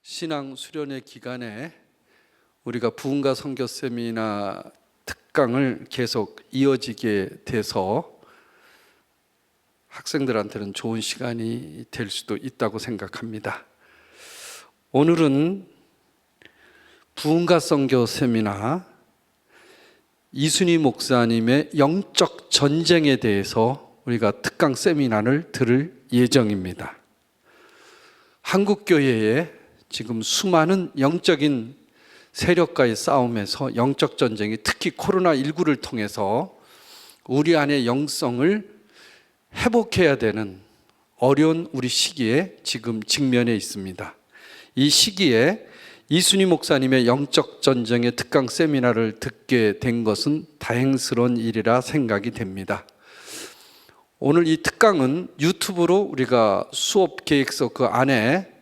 신앙 수련회 기간에 우리가 부흥가 선교 세미나 특강을 계속 이어지게 돼서 학생들한테는 좋은 시간이 될 수도 있다고 생각합니다. 오늘은 부흥가 선교 세미나 이순희 목사님의 영적 전쟁에 대해서 우리가 특강 세미나를 들을 예정입니다. 한국교회에 지금 수많은 영적인 세력과의 싸움에서 영적 전쟁이 특히 코로나19를 통해서 우리 안의 영성을 회복해야 되는 어려운 우리 시기에 지금 직면해 있습니다. 이 시기에 이순희 목사님의 영적 전쟁의 특강 세미나를 듣게 된 것은 다행스러운 일이라 생각이 됩니다. 오늘 이 특강은 유튜브로 우리가 수업 계획서 그 안에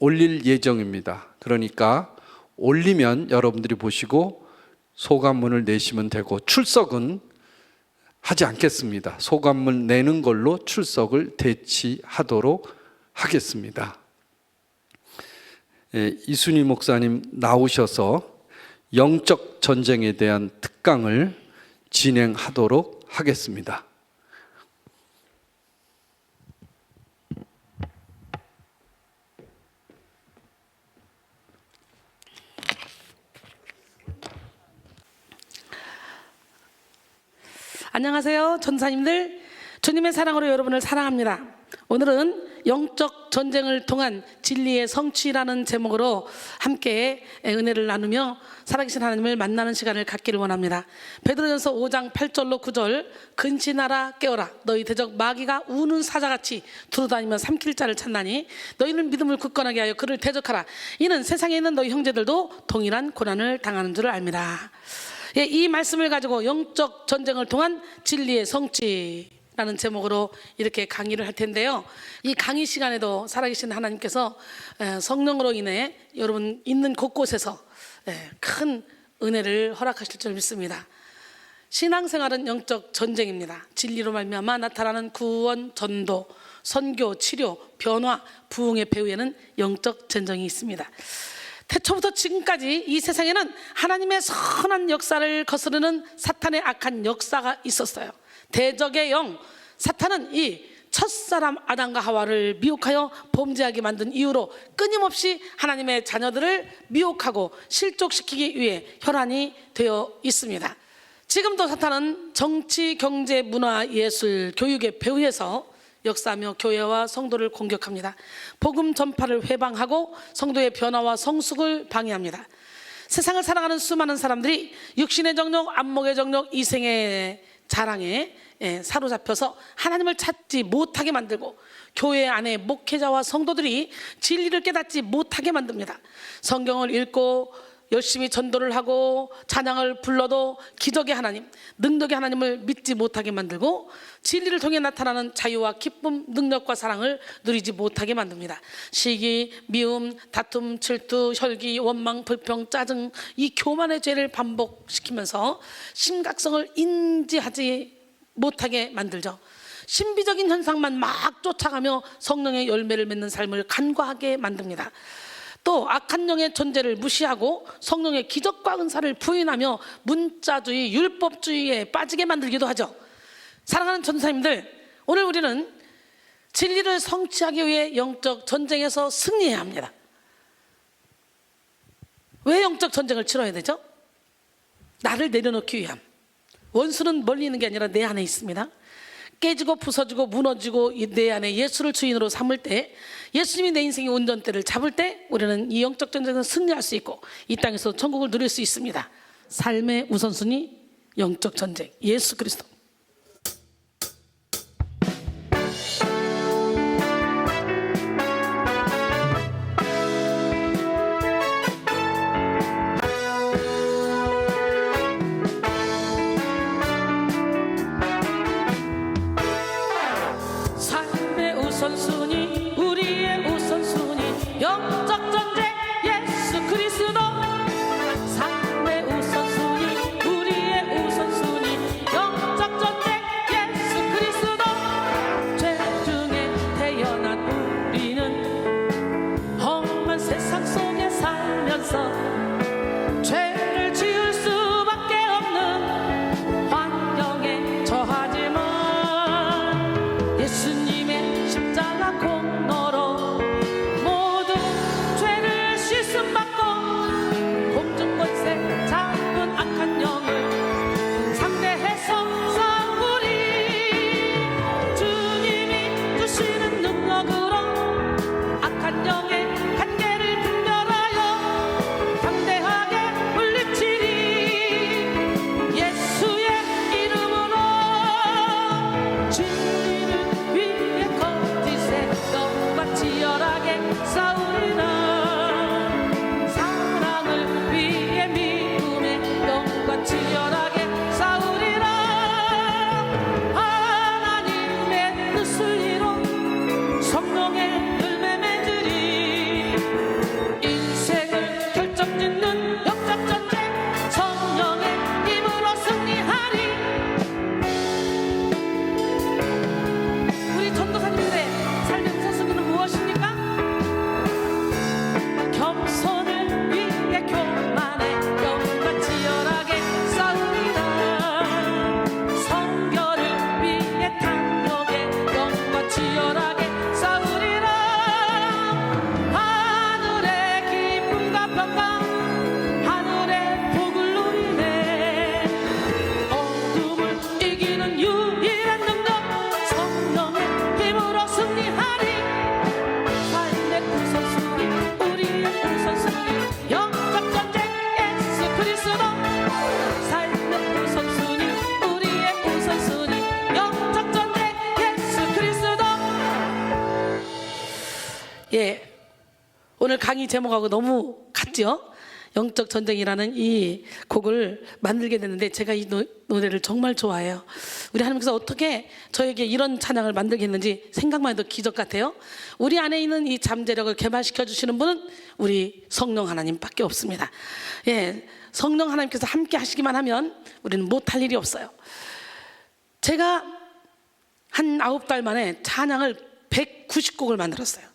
올릴 예정입니다. 그러니까 올리면 여러분들이 보시고 소감문을 내시면 되고, 출석은 하지 않겠습니다. 소감문 내는 걸로 출석을 대치하도록 하겠습니다. 이순희 목사님 나오셔서 영적 전쟁에 대한 특강을 진행하도록 하겠습니다. 안녕하세요, 전사님들. 주님의 사랑으로 여러분을 사랑합니다. 오늘은 영적 전쟁을 통한 진리의 성취라는 제목으로 함께 은혜를 나누며 살아계신 하나님을 만나는 시간을 갖기를 원합니다. 베드로전서 5장 8절로 9절, 근신하라 깨어라, 너희 대적 마귀가 우는 사자같이 두루다니며 삼킬 자를 찾나니 너희는 믿음을 굳건하게 하여 그를 대적하라. 이는 세상에 있는 너희 형제들도 동일한 고난을 당하는 줄을 압니다. 이 말씀을 가지고 영적 전쟁을 통한 진리의 성취라는 제목으로 이렇게 강의를 할 텐데요. 이 강의 시간에도 살아계신 하나님께서 성령으로 인해 여러분 있는 곳곳에서 큰 은혜를 허락하실 줄 믿습니다. 신앙생활은 영적 전쟁입니다. 진리로 말미암아 나타나는 구원, 전도, 선교, 치료, 변화, 부흥의 배후에는 영적 전쟁이 있습니다. 태초부터 지금까지 이 세상에는 하나님의 선한 역사를 거스르는 사탄의 악한 역사가 있었어요. 대적의 영, 사탄은 이 첫사람 아담과 하와를 미혹하여 범죄하게 만든 이유로 끊임없이 하나님의 자녀들을 미혹하고 실족시키기 위해 혈안이 되어 있습니다. 지금도 사탄은 정치, 경제, 문화, 예술, 교육의 배후에서 역사하며 교회와 성도를 공격합니다. 복음 전파를 회방하고 성도의 변화와 성숙을 방해합니다. 세상을 살아가는 수많은 사람들이 육신의 정욕, 안목의 정욕, 이생의 자랑에 사로잡혀서 하나님을 찾지 못하게 만들고, 교회 안에 목회자와 성도들이 진리를 깨닫지 못하게 만듭니다. 성경을 읽고 열심히 전도를 하고 찬양을 불러도 기적의 하나님, 능력의 하나님을 믿지 못하게 만들고, 진리를 통해 나타나는 자유와 기쁨, 능력과 사랑을 누리지 못하게 만듭니다. 시기, 미움, 다툼, 질투, 혈기, 원망, 불평, 짜증, 이 교만의 죄를 반복시키면서 심각성을 인지하지 못하게 만들죠. 신비적인 현상만 막 쫓아가며 성령의 열매를 맺는 삶을 간과하게 만듭니다. 또 악한 영의 존재를 무시하고 성령의 기적과 은사를 부인하며 문자주의, 율법주의에 빠지게 만들기도 하죠. 사랑하는 전사님들, 오늘 우리는 진리를 성취하기 위해 영적 전쟁에서 승리해야 합니다. 왜 영적 전쟁을 치러야 되죠? 나를 내려놓기 위함. 원수는 멀리 있는 게 아니라 내 안에 있습니다. 깨지고 부서지고 무너지고 내 안에 예수를 주인으로 삼을 때, 예수님이 내 인생의 운전대를 잡을 때 우리는 이 영적 전쟁에서 승리할 수 있고 이 땅에서 천국을 누릴 수 있습니다. 삶의 우선순위, 영적 전쟁, 예수 그리스도. 삶의 우선순위, 우리의 우선순위, 영적 전쟁, 예수 그리스도. 삶의 우선순위, 우리의 우선순위, 영적 전쟁, 예수 그리스도. 죄 중에 태어난 우리는 험한 세상 속 오늘 강의 제목하고 너무 같죠? 영적 전쟁이라는 이 곡을 만들게 됐는데 제가 이 노래를 정말 좋아해요. 우리 하나님께서 어떻게 저에게 이런 찬양을 만들게 했는지 생각만 해도 기적 같아요. 우리 안에 있는 이 잠재력을 개발시켜 주시는 분은 우리 성령 하나님밖에 없습니다. 예, 성령 하나님께서 함께 하시기만 하면 우리는 못할 일이 없어요. 제가 한 9달 만에 찬양을 190곡을 만들었어요.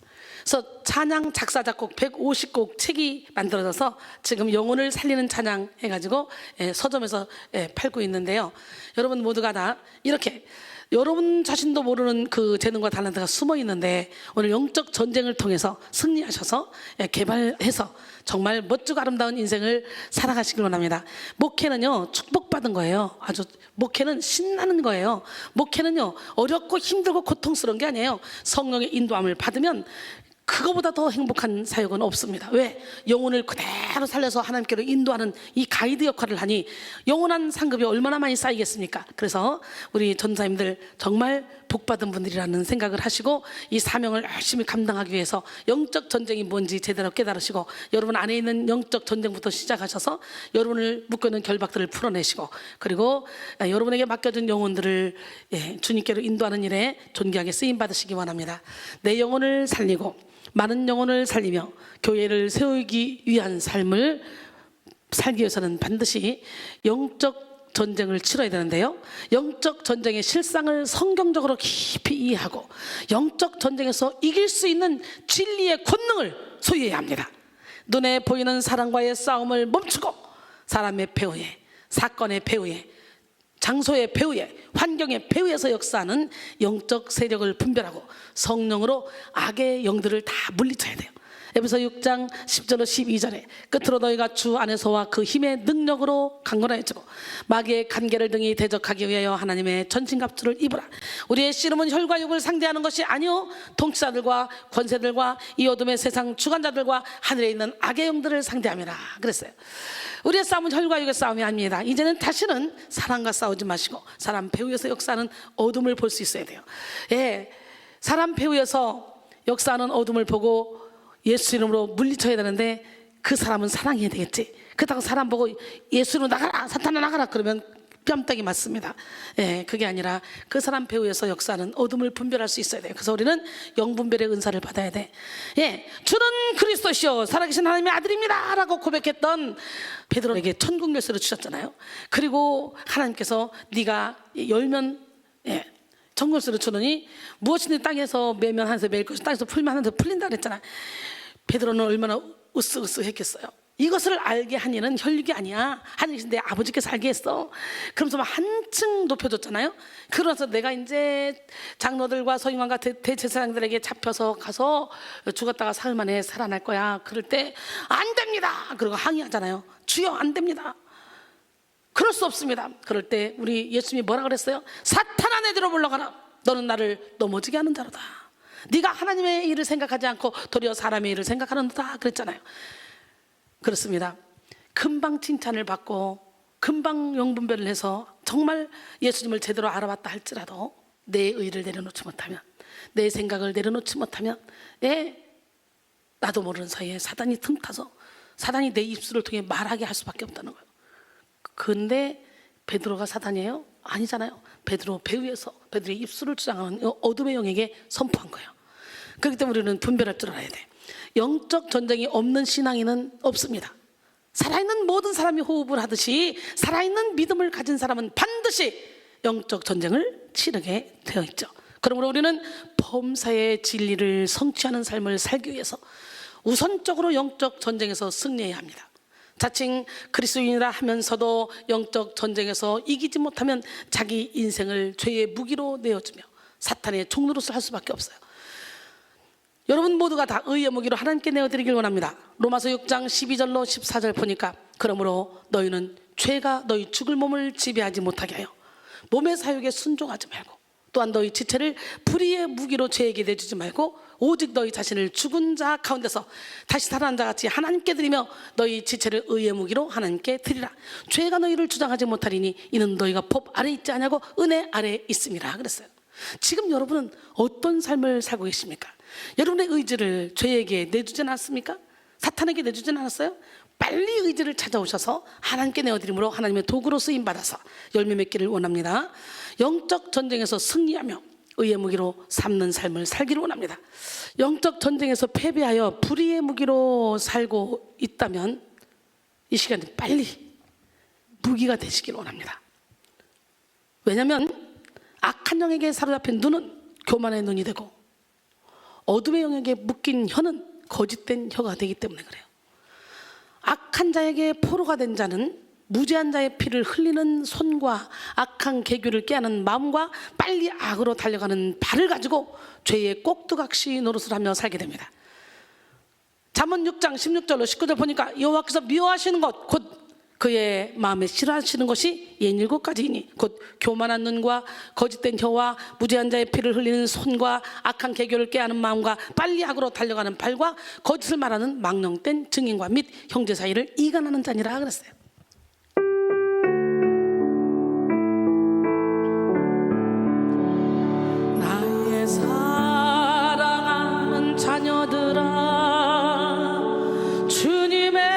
그래서 찬양 작사 작곡 150곡 책이 만들어져서 지금 영혼을 살리는 찬양 해가지고 서점에서 팔고 있는데요. 여러분 모두가 다 이렇게 여러분 자신도 모르는 그 재능과 탤런트가 숨어 있는데 오늘 영적 전쟁을 통해서 승리하셔서 개발해서 정말 멋지고 아름다운 인생을 살아가시길 원합니다. 목회는요 축복받은 거예요. 아주 목회는 신나는 거예요. 목회는요 어렵고 힘들고 고통스러운 게 아니에요. 성령의 인도함을 받으면 그거보다 더 행복한 사역은 없습니다. 왜? 영혼을 그대로 살려서 하나님께로 인도하는 이 가이드 역할을 하니 영원한 상급이 얼마나 많이 쌓이겠습니까? 그래서 우리 전사님들 정말 복받은 분들이라는 생각을 하시고 이 사명을 열심히 감당하기 위해서 영적 전쟁이 뭔지 제대로 깨달으시고 여러분 안에 있는 영적 전쟁부터 시작하셔서 여러분을 묶어있는 결박들을 풀어내시고 그리고 여러분에게 맡겨진 영혼들을 주님께로 인도하는 일에 존귀하게 쓰임받으시기 원합니다. 내 영혼을 살리고 많은 영혼을 살리며 교회를 세우기 위한 삶을 살기 위해서는 반드시 영적 전쟁을 치러야 되는데요. 영적 전쟁의 실상을 성경적으로 깊이 이해하고 영적 전쟁에서 이길 수 있는 진리의 권능을 소유해야 합니다. 눈에 보이는 사람과의 싸움을 멈추고 사람의 배후에, 사건의 배후에, 장소의 배후에, 환경의 배후에서 역사하는 영적 세력을 분별하고 성령으로 악의 영들을 다 물리쳐야 돼요. 에베소 6장 10절로 12절에 끝으로 너희가 주 안에서와 그 힘의 능력으로 강건하여지고 마귀의 간계를 등이 대적하기 위하여 하나님의 전신갑주를 입으라. 우리의 씨름은 혈과 육을 상대하는 것이 아니요 통치자들과 권세들과 이 어둠의 세상 주관자들과 하늘에 있는 악의 영들을 상대함이라 그랬어요. 우리의 싸움은 혈과 육의 싸움이 아닙니다. 이제는 다시는 사람과 싸우지 마시고 사람 배후에서 역사하는 어둠을 볼 수 있어야 돼요. 사람 배후에서 역사하는 어둠을 보고 예수 이름으로 물리쳐야 되는데 그 사람은 사랑해야 되겠지. 그렇다고 사람 보고 예수 이름으로 나가라, 사탄아 나가라 그러면 뺨때기 맞습니다. 그게 아니라 그 사람 배후에서 역사하는 어둠을 분별할 수 있어야 돼요. 그래서 우리는 영분별의 은사를 받아야 돼. 주는 그리스도시요 살아계신 하나님의 아들입니다 라고 고백했던 베드로에게 천국 열쇠를 주셨잖아요. 그리고 하나님께서 네가 열면 천국 열쇠를 주느니 무엇이든 땅에서 매면 하늘에서 매일 것이 땅에서 풀면 하늘에서 풀린다 그랬잖아요. 베드로는 얼마나 으쓱으쓱했겠어요. 이것을 알게 한 이는 혈육이 아니야. 하나님께서 내 아버지께서 알게 했어. 그러면서 막 한층 높여줬잖아요. 그러면서 내가 이제 장로들과 서기관과 대제사장들에게 잡혀서 가서 죽었다가 사흘 만에 살아날 거야. 그럴 때 안 됩니다. 그리고 항의하잖아요. 주여 안 됩니다. 그럴 수 없습니다. 그럴 때 우리 예수님이 뭐라 그랬어요? 사탄아 내대로 물러가라. 너는 나를 넘어지게 하는 자로다. 네가 하나님의 일을 생각하지 않고 도리어 사람의 일을 생각하는다 그랬잖아요. 그렇습니다. 금방 칭찬을 받고 금방 영분별을 해서 정말 예수님을 제대로 알아봤다 할지라도 내 의를 내려놓지 못하면, 내 생각을 내려놓지 못하면 나도 모르는 사이에 사단이 틈타서 사단이 내 입술을 통해 말하게 할 수밖에 없다는 거예요. 근데 베드로가 사단이에요? 아니잖아요. 베드로 배후에서 베드로의 입술을 주장하는 어둠의 영에게 선포한 거예요. 그렇기 때문에 우리는 분별할 줄 알아야 돼. 영적 전쟁이 없는 신앙인은 없습니다. 살아있는 모든 사람이 호흡을 하듯이 살아있는 믿음을 가진 사람은 반드시 영적 전쟁을 치르게 되어 있죠. 그러므로 우리는 범사의 진리를 성취하는 삶을 살기 위해서 우선적으로 영적 전쟁에서 승리해야 합니다. 자칭 그리스도인이라 하면서도 영적 전쟁에서 이기지 못하면 자기 인생을 죄의 무기로 내어주며 사탄의 총노릇을 할 수밖에 없어요. 여러분 모두가 다 의의 무기로 하나님께 내어드리길 원합니다. 로마서 6장 12절로 14절 보니까 그러므로 너희는 죄가 너희 죽을 몸을 지배하지 못하게 하여 몸의 사욕에 순종하지 말고 또한 너희 지체를 불의의 무기로 죄에게 내주지 말고 오직 너희 자신을 죽은 자 가운데서 다시 살아난 자 같이 하나님께 드리며 너희 지체를 의의 무기로 하나님께 드리라. 죄가 너희를 주장하지 못하리니 이는 너희가 법 아래 있지 아니하고 은혜 아래 있음이라 그랬어요. 지금 여러분은 어떤 삶을 살고 계십니까? 여러분의 의지를 죄에게 내주진 않습니까? 사탄에게 내주진 않았어요? 빨리 의지를 찾아오셔서 하나님께 내어드림으로 하나님의 도구로 쓰임받아서 열매 맺기를 원합니다. 영적 전쟁에서 승리하며 의의 무기로 삼는 삶을 살기를 원합니다. 영적 전쟁에서 패배하여 불의의 무기로 살고 있다면 이 시간에 빨리 무기가 되시길 원합니다. 왜냐하면 악한 영에게 사로잡힌 눈은 교만의 눈이 되고 어둠의 영에게 묶인 혀는 거짓된 혀가 되기 때문에 그래요. 악한 자에게 포로가 된 자는 무죄한 자의 피를 흘리는 손과 악한 계교를 깨하는 마음과 빨리 악으로 달려가는 발을 가지고 죄의 꼭두각시 노릇을 하며 살게 됩니다. 잠언 6장 16절로 19절 보니까 여호와께서 미워하시는 것 곧 그의 마음에 싫어하시는 것이 67가지이니 곧 교만한 눈과 거짓된 혀와 무죄한 자의 피를 흘리는 손과 악한 계교를 깨하는 마음과 빨리 악으로 달려가는 발과 거짓을 말하는 망령된 증인과 및 형제 사이를 이간하는 자니라 그랬어요. 나의 사랑하는 자녀들아 주님의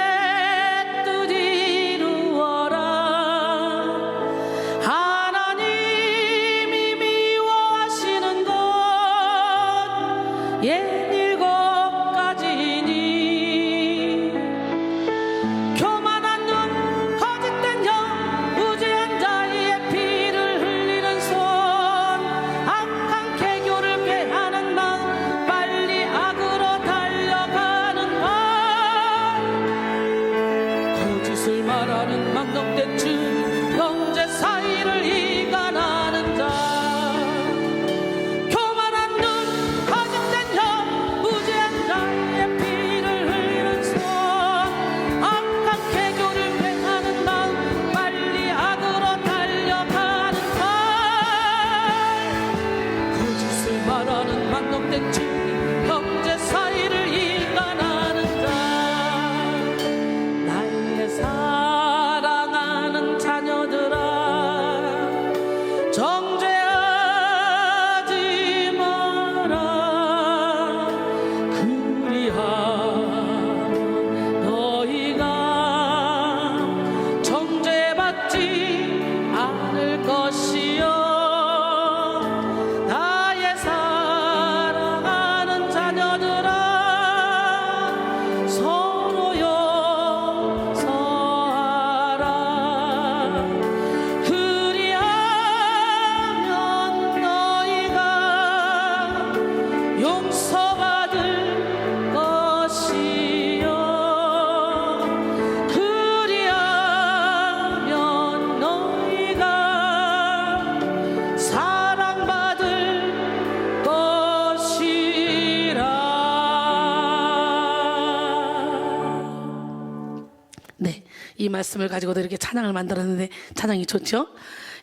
이 말씀을 가지고도 이렇게 찬양을 만들었는데 찬양이 좋죠?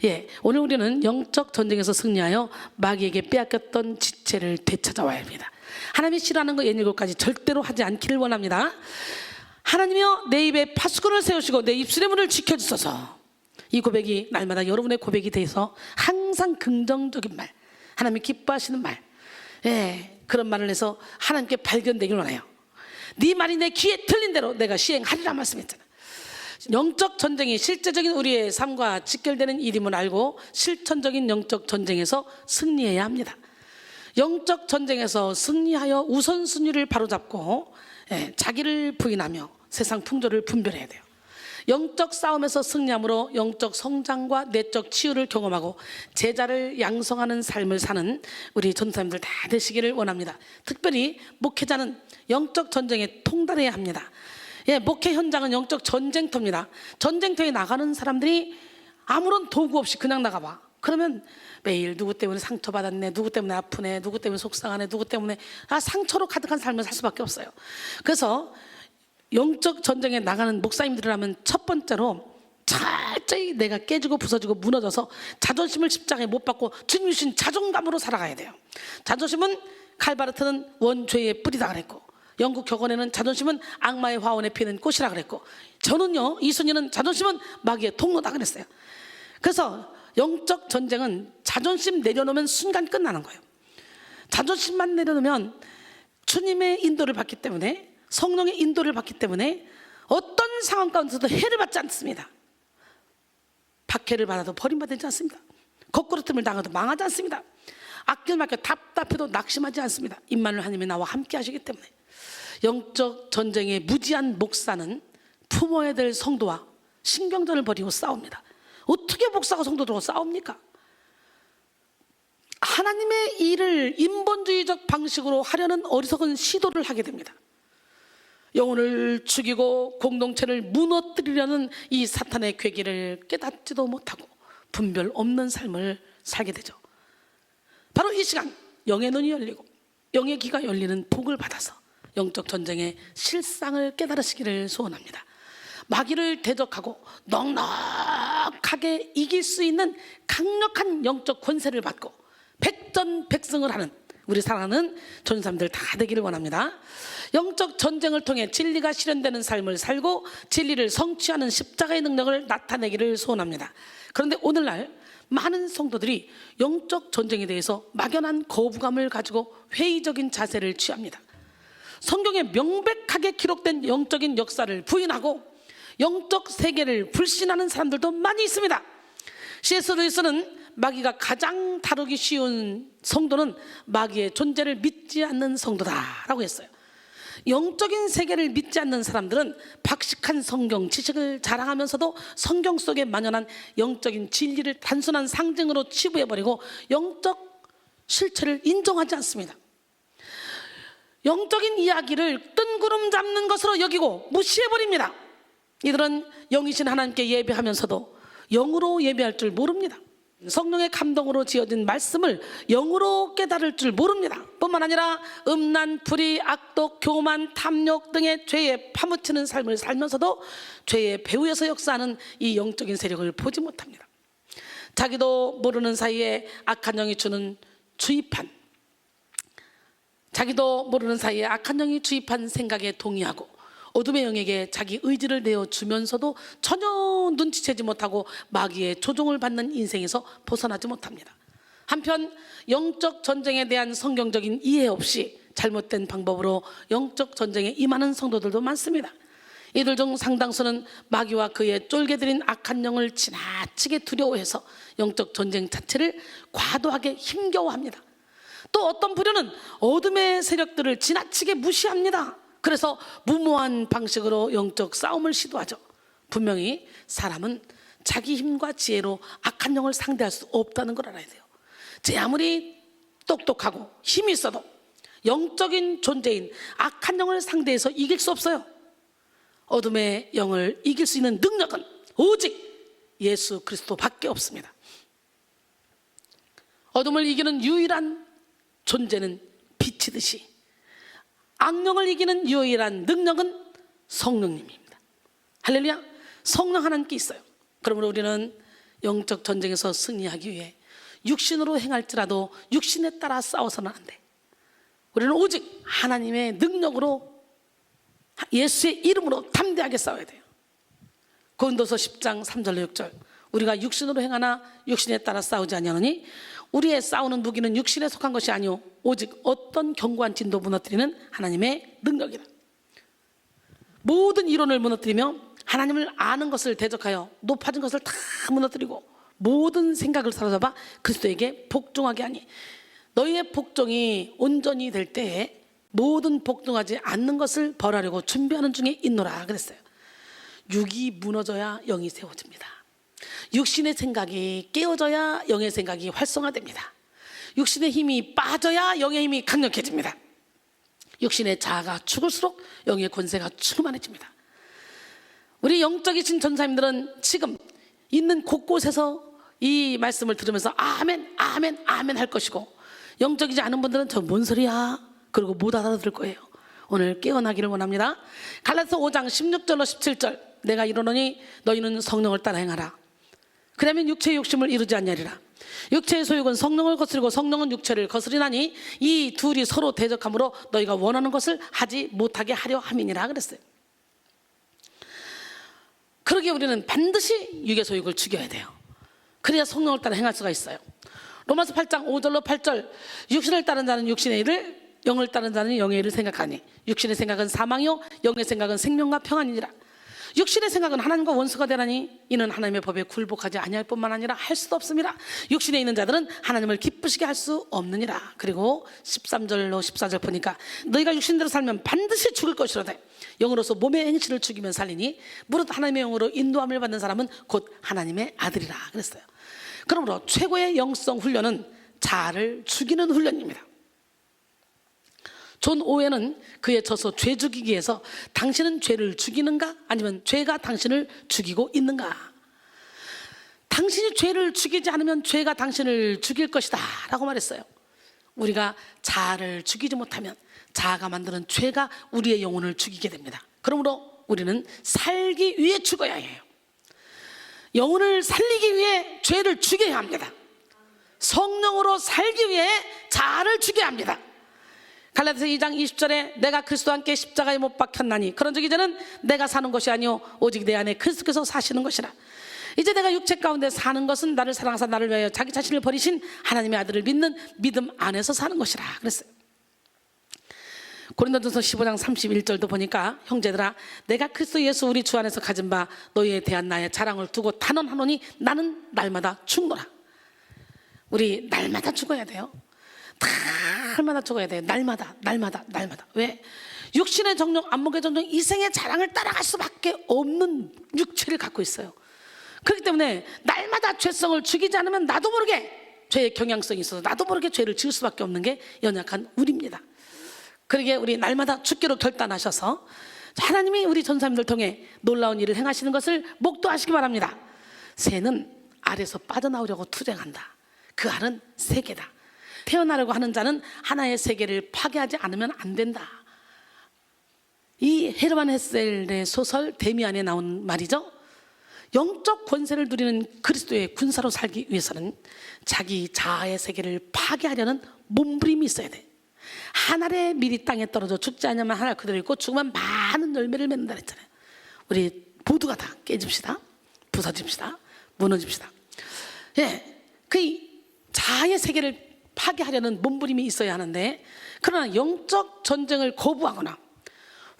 예, 오늘 우리는 영적 전쟁에서 승리하여 마귀에게 빼앗겼던 지체를 되찾아와야 합니다. 하나님이 싫어하는 거 67가지 절대로 하지 않기를 원합니다. 하나님이여 내 입에 파수꾼을 세우시고 내 입술의 문을 지켜주소서. 이 고백이 날마다 여러분의 고백이 돼서 항상 긍정적인 말, 하나님이 기뻐하시는 말, 예, 그런 말을 해서 하나님께 발견되길 원해요. 네 말이 내 귀에 들린 대로 내가 시행하리라 말씀했잖아. 영적 전쟁이 실제적인 우리의 삶과 직결되는 일임을 알고 실천적인 영적 전쟁에서 승리해야 합니다. 영적 전쟁에서 승리하여 우선순위를 바로잡고 자기를 부인하며 세상 풍조를 분별해야 돼요. 영적 싸움에서 승리함으로 영적 성장과 내적 치유를 경험하고 제자를 양성하는 삶을 사는 우리 전도사님들 다 되시기를 원합니다. 특별히 목회자는 영적 전쟁에 통달해야 합니다. 예, 목회 현장은 영적 전쟁터입니다. 전쟁터에 나가는 사람들이 아무런 도구 없이 그냥 나가봐. 그러면 매일 누구 때문에 상처받았네, 누구 때문에 아프네, 누구 때문에 속상하네, 누구 때문에 상처로 가득한 삶을 살 수밖에 없어요. 그래서 영적 전쟁에 나가는 목사님들이라면 첫 번째로 철저히 내가 깨지고 부서지고 무너져서 자존심을 십자가에 못 박고 주님 주신 자존감으로 살아가야 돼요. 자존심은 칼바르트는 원죄의 뿌리다 그랬고, 영국 격언에는 자존심은 악마의 화원에 피는 꽃이라 그랬고, 저는요, 이순이는 자존심은 마귀의 통로다 그랬어요. 그래서 영적 전쟁은 자존심 내려놓으면 순간 끝나는 거예요. 자존심만 내려놓으면 주님의 인도를 받기 때문에, 성령의 인도를 받기 때문에 어떤 상황 가운데서도 해를 받지 않습니다. 박해를 받아도 버림받지 않습니다. 거꾸로뜸을 당해도 망하지 않습니다. 앞길 막혀 답답해도 낙심하지 않습니다. 임마누엘 하나님이 나와 함께 하시기 때문에. 영적 전쟁의 무지한 목사는 품어야 될 성도와 신경전을 벌이고 싸웁니다. 어떻게 목사가 성도들하고 싸웁니까? 하나님의 일을 인본주의적 방식으로 하려는 어리석은 시도를 하게 됩니다. 영혼을 죽이고 공동체를 무너뜨리려는 이 사탄의 괴기를 깨닫지도 못하고 분별 없는 삶을 살게 되죠. 바로 이 시간 영의 눈이 열리고 영의 귀가 열리는 복을 받아서 영적 전쟁의 실상을 깨달으시기를 소원합니다. 마귀를 대적하고 넉넉하게 이길 수 있는 강력한 영적 권세를 받고 백전백승을 하는 우리 사랑하는 전사님들 다 되기를 원합니다. 영적 전쟁을 통해 진리가 실현되는 삶을 살고 진리를 성취하는 십자가의 능력을 나타내기를 소원합니다. 그런데 오늘날 많은 성도들이 영적 전쟁에 대해서 막연한 거부감을 가지고 회의적인 자세를 취합니다. 성경에 명백하게 기록된 영적인 역사를 부인하고 영적 세계를 불신하는 사람들도 많이 있습니다. C.S. 루이스는 마귀가 가장 다루기 쉬운 성도는 마귀의 존재를 믿지 않는 성도다라고 했어요. 영적인 세계를 믿지 않는 사람들은 박식한 성경 지식을 자랑하면서도 성경 속에 만연한 영적인 진리를 단순한 상징으로 치부해버리고 영적 실체를 인정하지 않습니다. 영적인 이야기를 뜬구름 잡는 것으로 여기고 무시해버립니다. 이들은 영이신 하나님께 예배하면서도 영으로 예배할 줄 모릅니다. 성령의 감동으로 지어진 말씀을 영으로 깨달을 줄 모릅니다. 뿐만 아니라 음란, 불의, 악독, 교만, 탐욕 등의 죄에 파묻히는 삶을 살면서도 죄의 배후에서 역사하는 이 영적인 세력을 보지 못합니다. 자기도 모르는 사이에 악한 영이 주는 주입한, 자기도 모르는 사이에 악한 영이 주입한 생각에 동의하고 어둠의 영에게 자기 의지를 내어주면서도 전혀 눈치채지 못하고 마귀의 조종을 받는 인생에서 벗어나지 못합니다. 한편 영적 전쟁에 대한 성경적인 이해 없이 잘못된 방법으로 영적 전쟁에 임하는 성도들도 많습니다. 이들 중 상당수는 마귀와 그의 쫄개들인 악한 영을 지나치게 두려워해서 영적 전쟁 자체를 과도하게 힘겨워합니다. 또 어떤 부류는 어둠의 세력들을 지나치게 무시합니다. 그래서 무모한 방식으로 영적 싸움을 시도하죠. 분명히 사람은 자기 힘과 지혜로 악한 영을 상대할 수 없다는 걸 알아야 돼요. 제 아무리 똑똑하고 힘이 있어도 영적인 존재인 악한 영을 상대해서 이길 수 없어요. 어둠의 영을 이길 수 있는 능력은 오직 예수 그리스도밖에 없습니다. 어둠을 이기는 유일한 존재는 빛이듯이 악령을 이기는 유일한 능력은 성령님입니다. 할렐루야. 성령 하나님께 있어요. 그러므로 우리는 영적 전쟁에서 승리하기 위해 육신으로 행할지라도 육신에 따라 싸워서는 안 돼. 우리는 오직 하나님의 능력으로 예수의 이름으로 담대하게 싸워야 돼요. 고린도서 10장 3절로 6절 우리가 육신으로 행하나 육신에 따라 싸우지 아니하노니 우리의 싸우는 무기는 육신에 속한 것이 아니오 오직 어떤 견고한 진도 무너뜨리는 하나님의 능력이다. 모든 이론을 무너뜨리며 하나님을 아는 것을 대적하여 높아진 것을 다 무너뜨리고 모든 생각을 사로잡아 그리스도에게 복종하게 하니 너희의 복종이 온전히 될 때에 모든 복종하지 않는 것을 벌하려고 준비하는 중에 있노라 그랬어요. 육이 무너져야 영이 세워집니다. 육신의 생각이 깨어져야 영의 생각이 활성화됩니다. 육신의 힘이 빠져야 영의 힘이 강력해집니다. 육신의 자아가 죽을수록 영의 권세가 충만해집니다. 우리 영적이신 전사님들은 지금 있는 곳곳에서 이 말씀을 들으면서 아멘 아멘 아멘 할 것이고 영적이지 않은 분들은 저 뭔 소리야 그리고 못 알아들을 거예요. 오늘 깨어나기를 원합니다. 갈라디아서 5장 16절로 17절 내가 이르노니 너희는 성령을 따라 행하라. 그러면 육체의 욕심을 이루지 않냐리라. 육체의 소욕은 성령을 거스르고 성령은 육체를 거스리나니 이 둘이 서로 대적함으로 너희가 원하는 것을 하지 못하게 하려 함이니라 그랬어요. 그러기에 우리는 반드시 육의 소욕을 죽여야 돼요. 그래야 성령을 따라 행할 수가 있어요. 로마서 8장 5절로 8절 육신을 따른 자는 육신의 일을 영을 따르는 자는 영의 일을 생각하니 육신의 생각은 사망이요 영의 생각은 생명과 평안이니라. 육신의 생각은 하나님과 원수가 되나니 이는 하나님의 법에 굴복하지 아니할 뿐만 아니라 할 수도 없습니다. 육신에 있는 자들은 하나님을 기쁘시게 할 수 없느니라. 그리고 13절로 14절 보니까 너희가 육신대로 살면 반드시 죽을 것이로되 영으로서 몸의 행실을 죽이면 살리니 무릇 하나님의 영으로 인도함을 받는 사람은 곧 하나님의 아들이라 그랬어요. 그러므로 최고의 영성 훈련은 자아를 죽이는 훈련입니다. 존 오웬은 그에 져서 죄 죽이기 위해서 당신은 죄를 죽이는가 아니면 죄가 당신을 죽이고 있는가? 당신이 죄를 죽이지 않으면 죄가 당신을 죽일 것이다 라고 말했어요. 우리가 자아를 죽이지 못하면 자아가 만드는 죄가 우리의 영혼을 죽이게 됩니다. 그러므로 우리는 살기 위해 죽어야 해요. 영혼을 살리기 위해 죄를 죽여야 합니다. 성령으로 살기 위해 자아를 죽여야 합니다. 갈라디아서 2장 20절에 내가 그리스도와 함께 십자가에 못 박혔나니 그런즉 이제는 내가 사는 것이 아니요 오직 내 안에 그리스도께서 사시는 것이라. 이제 내가 육체 가운데 사는 것은 나를 사랑하사 나를 위하여 자기 자신을 버리신 하나님의 아들을 믿는 믿음 안에서 사는 것이라 그랬어요. 고린도전서 15장 31절도 보니까 형제들아 내가 그리스도 예수 우리 주 안에서 가진 바 너희에 대한 나의 자랑을 두고 단언하노니 나는 날마다 죽노라. 우리 날마다 죽어야 돼요. 날마다 죽어야 돼요. 날마다. 왜? 육신의 정령, 안목의 정령, 이생의 자랑을 따라갈 수밖에 없는 육체를 갖고 있어요. 그렇기 때문에 날마다 죄성을 죽이지 않으면 나도 모르게 죄의 경향성이 있어서 나도 모르게 죄를 지을 수밖에 없는 게 연약한 우리입니다. 그러기에 우리 날마다 죽기로 결단하셔서 하나님이 우리 전사님들 통해 놀라운 일을 행하시는 것을 목도하시기 바랍니다. 새는 알에서 빠져나오려고 투쟁한다. 그 알은 세계다. 태어나려고 하는 자는 하나의 세계를 파괴하지 않으면 안 된다. 이 헤르만 헤셀의 소설 데미안에 나온 말이죠. 영적 권세를 누리는 그리스도의 군사로 살기 위해서는 자기 자아의 세계를 파괴하려는 몸부림이 있어야 돼. 한 알의 밀이 땅에 떨어져 죽지 않으면 한 알 그대로 있고 죽으면 많은 열매를 맺는다 그랬잖아요. 우리 모두가 다 깨집시다. 부서집시다. 무너집시다. 예, 그 자아의 세계를 파괴하려는 몸부림이 있어야 하는데, 그러나 영적 전쟁을 거부하거나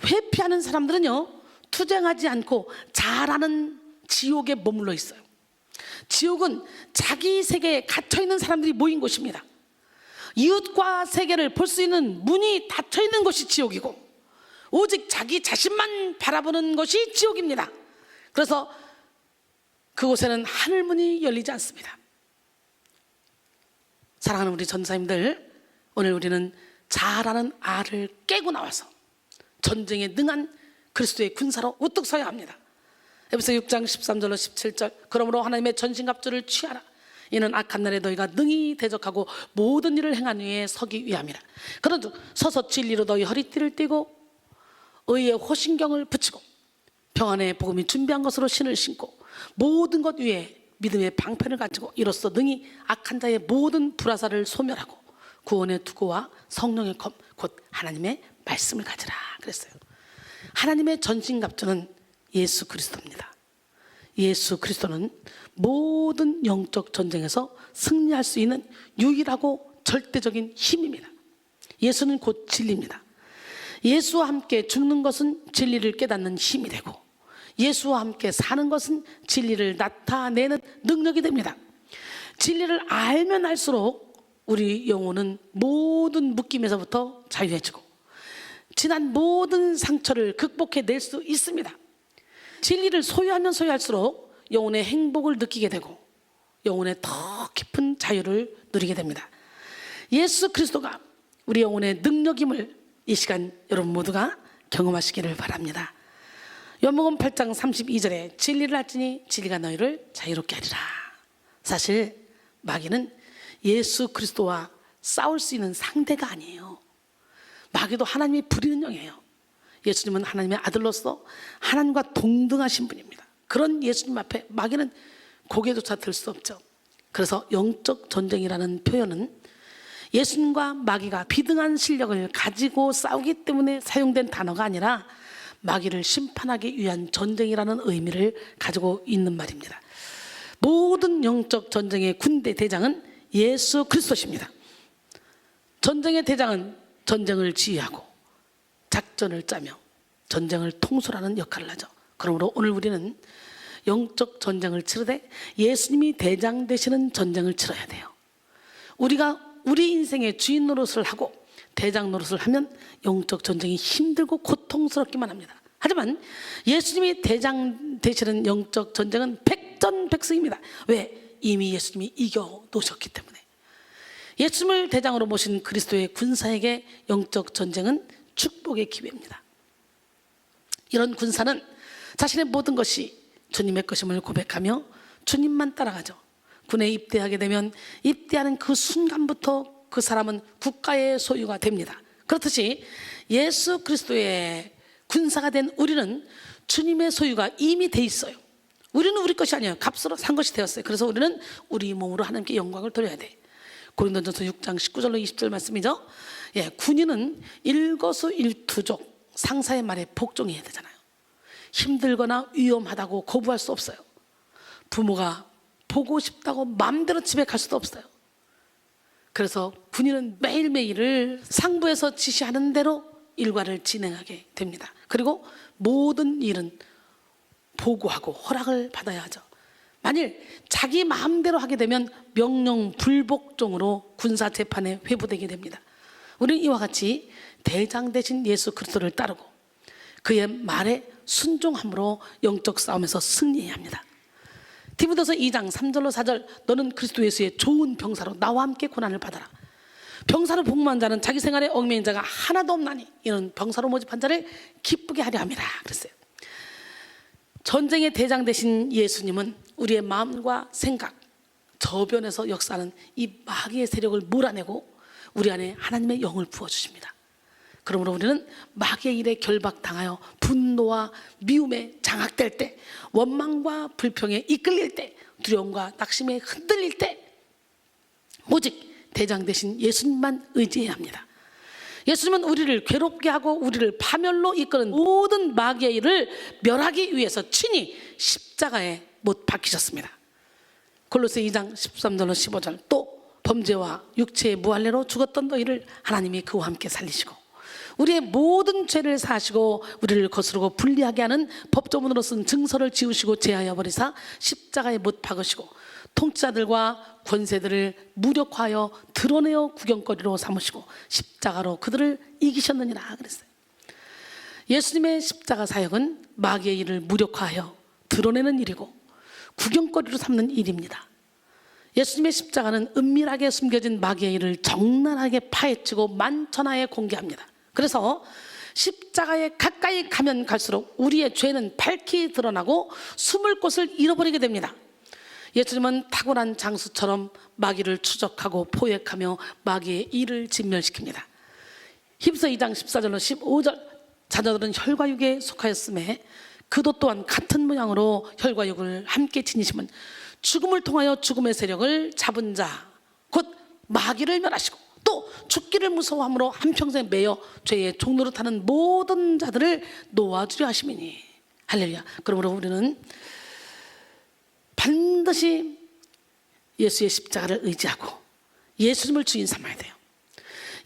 회피하는 사람들은요 투쟁하지 않고 자아라는 지옥에 머물러 있어요. 지옥은 자기 세계에 갇혀있는 사람들이 모인 곳입니다. 이웃과 세계를 볼 수 있는 문이 닫혀있는 곳이 지옥이고 오직 자기 자신만 바라보는 것이 지옥입니다. 그래서 그곳에는 하늘문이 열리지 않습니다. 사랑하는 우리 전사님들, 오늘 우리는 자아라는 알을 깨고 나와서 전쟁에 능한 그리스도의 군사로 우뚝 서야 합니다. 에베소 6장 13절로 17절 그러므로 하나님의 전신갑주를 취하라. 이는 악한 날에 너희가 능히 대적하고 모든 일을 행한 후에 서기 위함이라. 그런즉 서서 진리로 너희 허리띠를 띠고 의의 호신경을 붙이고 평안의 복음이 준비한 것으로 신을 신고 모든 것 위에 믿음의 방편을 가지고 이로써 능히 악한 자의 모든 불화살을 소멸하고 구원의 투구와 성령의 검 곧 하나님의 말씀을 가지라 그랬어요. 하나님의 전신갑주는 예수 그리스도입니다. 예수 그리스도는 모든 영적 전쟁에서 승리할 수 있는 유일하고 절대적인 힘입니다. 예수는 곧 진리입니다. 예수와 함께 죽는 것은 진리를 깨닫는 힘이 되고 예수와 함께 사는 것은 진리를 나타내는 능력이 됩니다. 진리를 알면 알수록 우리 영혼은 모든 묶임에서부터 자유해지고 지난 모든 상처를 극복해낼 수 있습니다. 진리를 소유하면 소유할수록 영혼의 행복을 느끼게 되고 영혼의 더 깊은 자유를 누리게 됩니다. 예수 그리스도가 우리 영혼의 능력임을 이 시간 여러분 모두가 경험하시기를 바랍니다. 요한복음 8장 32절에 진리를 알지니 진리가 너희를 자유롭게 하리라. 사실 마귀는 예수 그리스도와 싸울 수 있는 상대가 아니에요. 마귀도 하나님이 부리는 영이에요. 예수님은 하나님의 아들로서 하나님과 동등하신 분입니다. 그런 예수님 앞에 마귀는 고개조차 들 수 없죠. 그래서 영적 전쟁이라는 표현은 예수님과 마귀가 비등한 실력을 가지고 싸우기 때문에 사용된 단어가 아니라 마귀를 심판하기 위한 전쟁이라는 의미를 가지고 있는 말입니다. 모든 영적 전쟁의 군대 대장은 예수 그리스도십니다. 전쟁의 대장은 전쟁을 지휘하고 작전을 짜며 전쟁을 통솔하는 역할을 하죠. 그러므로 오늘 우리는 영적 전쟁을 치르되 예수님이 대장 되시는 전쟁을 치러야 돼요. 우리가 우리 인생의 주인 노릇을 하고 대장 노릇을 하면 영적 전쟁이 힘들고 고통스럽기만 합니다. 하지만 예수님이 대장 되시는 영적 전쟁은 백전백승입니다. 왜? 이미 예수님이 이겨 놓으셨기 때문에. 예수님을 대장으로 모신 그리스도의 군사에게 영적 전쟁은 축복의 기회입니다. 이런 군사는 자신의 모든 것이 주님의 것임을 고백하며 주님만 따라가죠. 군에 입대하게 되면 입대하는 그 순간부터 그 사람은 국가의 소유가 됩니다. 그렇듯이 예수 그리스도의 군사가 된 우리는 주님의 소유가 이미 돼 있어요. 우리는 우리 것이 아니에요. 값으로 산 것이 되었어요. 그래서 우리는 우리 몸으로 하나님께 영광을 돌려야 돼. 고린도전서 6장 19절로 20절 말씀이죠. 군인은 일거수일투족 상사의 말에 복종해야 되잖아요. 힘들거나 위험하다고 거부할 수 없어요. 부모가 보고 싶다고 마음대로 집에 갈 수도 없어요. 그래서 군인은 매일매일을 상부에서 지시하는 대로 일과를 진행하게 됩니다. 그리고 모든 일은 보고하고 허락을 받아야 하죠. 만일 자기 마음대로 하게 되면 명령 불복종으로 군사 재판에 회부되게 됩니다. 우리는 이와 같이 대장 되신 예수 그리스도를 따르고 그의 말에 순종함으로 영적 싸움에서 승리해야 합니다. 디모데서 2장 3절로 4절 너는 그리스도 예수의 좋은 병사로 나와 함께 고난을 받아라. 병사로 복무한 자는 자기 생활에 얽매인 자가 하나도 없나니 이는 병사로 모집한 자를 기쁘게 하려 함이라 그랬어요. 전쟁의 대장 되신 예수님은 우리의 마음과 생각, 저변에서 역사하는 이 마귀의 세력을 몰아내고 우리 안에 하나님의 영을 부어주십니다. 그러므로 우리는 마귀의 일에 결박당하여 분노와 미움에 장악될 때, 원망과 불평에 이끌릴 때, 두려움과 낙심에 흔들릴 때 오직 대장 되신 예수님만 의지해야 합니다. 예수님은 우리를 괴롭게 하고 우리를 파멸로 이끄는 모든 마귀의 일을 멸하기 위해서 친히 십자가에 못 박히셨습니다. 골로새 2장 13절로 15절 또 범죄와 육체의 무할례로 죽었던 너희를 하나님이 그와 함께 살리시고 우리의 모든 죄를 사하시고 우리를 거스르고 불리하게 하는 법조문으로 쓴 증서를 지우시고 제하여 버리사 십자가에 못 박으시고 통치자들과 권세들을 무력화하여 드러내어 구경거리로 삼으시고 십자가로 그들을 이기셨느니라 그랬어요. 예수님의 십자가 사역은 마귀의 일을 무력화하여 드러내는 일이고 구경거리로 삼는 일입니다. 예수님의 십자가는 은밀하게 숨겨진 마귀의 일을 적나라하게 파헤치고 만천하에 공개합니다. 그래서 십자가에 가까이 가면 갈수록 우리의 죄는 밝히 드러나고 숨을 곳을 잃어버리게 됩니다. 예수님은 탁월한 장수처럼 마귀를 추적하고 포획하며 마귀의 일을 진멸시킵니다. 히브리서 2장 14절로 15절 자녀들은 혈과 육에 속하였음에 그도 또한 같은 모양으로 혈과 육을 함께 지니심은 죽음을 통하여 죽음의 세력을 잡은 자 곧 마귀를 멸하시고 또 죽기를 무서워함으로 한평생 매여 죄의 종노릇하는 모든 자들을 놓아주려 하심이니 할렐루야. 그러므로 우리는 반드시 예수의 십자가를 의지하고 예수님을 주인 삼아야 돼요.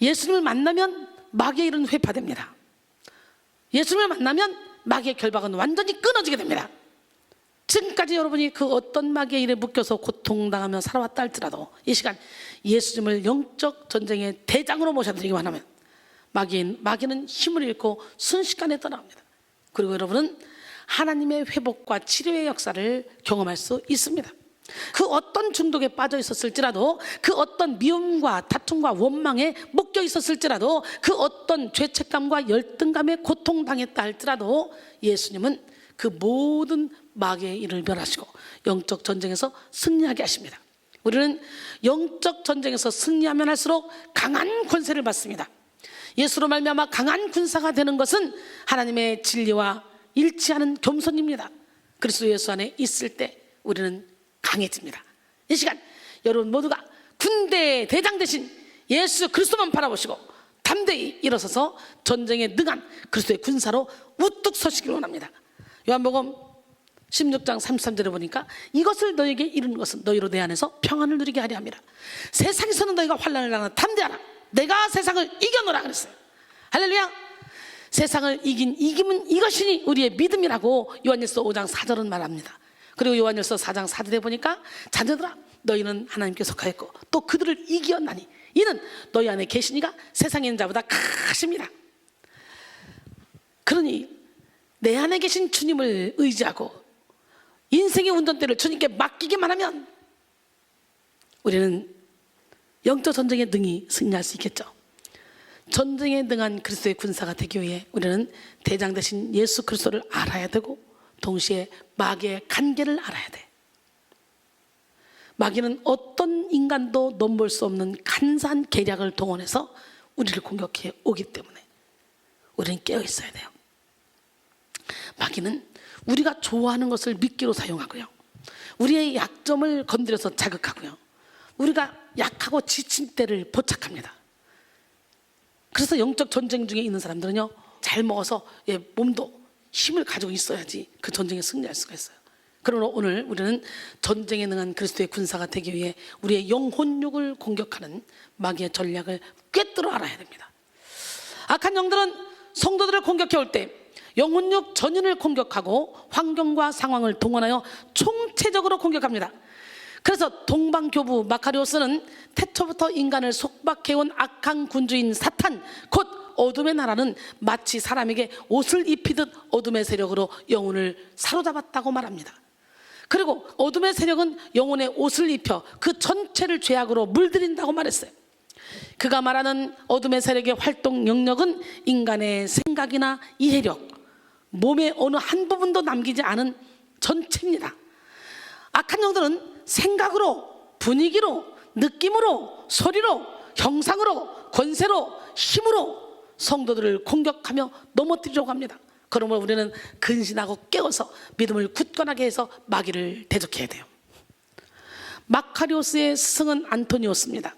예수님을 만나면 마귀의 일은 회파됩니다. 예수님을 만나면 마귀의 결박은 완전히 끊어지게 됩니다. 지금까지 여러분이 그 어떤 마귀의 일에 묶여서 고통당하며 살아왔다 할지라도 이 시간 예수님을 영적 전쟁의 대장으로 모셔드리기만 하면 마귀는 힘을 잃고 순식간에 떠나갑니다. 그리고 여러분은 하나님의 회복과 치료의 역사를 경험할 수 있습니다. 그 어떤 중독에 빠져 있었을지라도 그 어떤 미움과 다툼과 원망에 묶여 있었을지라도 그 어떤 죄책감과 열등감에 고통당했다 할지라도 예수님은 그 모든 마귀의 일을 멸하시고 영적 전쟁에서 승리하게 하십니다. 우리는 영적 전쟁에서 승리하면 할수록 강한 권세를 받습니다. 예수로 말미암아 강한 군사가 되는 것은 하나님의 진리와 일치하는 겸손입니다. 그리스도 예수 안에 있을 때 우리는 강해집니다. 이 시간 여러분 모두가 군대의 대장 되신 예수 그리스도만 바라보시고 담대히 일어서서 전쟁에 능한 그리스도의 군사로 우뚝 서시길 원합니다. 요한복음 16장 33절에 보니까 이것을 너에게 이루는 것은 너희로 내 안에서 평안을 누리게 하려 함이라. 세상에서는 너희가 환난을 당하나 담대하라. 내가 세상을 이겨노라 그랬어요. 할렐루야. 세상을 이김은 이것이니 우리의 믿음이라고 요한일서 5장 4절은 말합니다. 그리고 요한일서 4장 4절에 보니까 자녀들아 너희는 하나님께 속하였고 또 그들을 이기었나니 이는 너희 안에 계시니가 세상에 있는 자보다 크십니다. 그러니 내 안에 계신 주님을 의지하고 인생의 운전대를 주님께 맡기기만 하면 우리는 영적 전쟁에 능히 승리할 수 있겠죠. 전쟁에 능한 그리스도의 군사가 되기 위해 우리는 대장 되신 예수 그리스도를 알아야 되고 동시에 마귀의 간계를 알아야 돼. 마귀는 어떤 인간도 넘볼 수 없는 간사한 계략을 동원해서 우리를 공격해 오기 때문에 우리는 깨어 있어야 돼요. 마귀는 우리가 좋아하는 것을 미끼로 사용하고요, 우리의 약점을 건드려서 자극하고요, 우리가 약하고 지친 때를 포착합니다. 그래서 영적 전쟁 중에 있는 사람들은요, 잘 먹어서 몸도 힘을 가지고 있어야지 그 전쟁에 승리할 수가 있어요. 그러나 오늘 우리는 전쟁에 능한 그리스도의 군사가 되기 위해 우리의 영혼육을 공격하는 마귀의 전략을 꿰뚫어 알아야 됩니다. 악한 영들은 성도들을 공격해 올 때 영혼육 전인을 공격하고 환경과 상황을 동원하여 총체적으로 공격합니다. 그래서 동방교부 마카리오스는 태초부터 인간을 속박해온 악한 군주인 사탄, 곧 어둠의 나라는 마치 사람에게 옷을 입히듯 어둠의 세력으로 영혼을 사로잡았다고 말합니다. 그리고 어둠의 세력은 영혼의 옷을 입혀 그 전체를 죄악으로 물들인다고 말했어요. 그가 말하는 어둠의 세력의 활동 영역은 인간의 생각이나 이해력, 몸의 어느 한 부분도 남기지 않은 전체입니다. 악한 영들은 생각으로, 분위기로, 느낌으로, 소리로, 형상으로, 권세로, 힘으로 성도들을 공격하며 넘어뜨리려고 합니다. 그러므로 우리는 근신하고 깨워서 믿음을 굳건하게 해서 마귀를 대적해야 돼요. 마카리오스의 스승은 안토니오스입니다.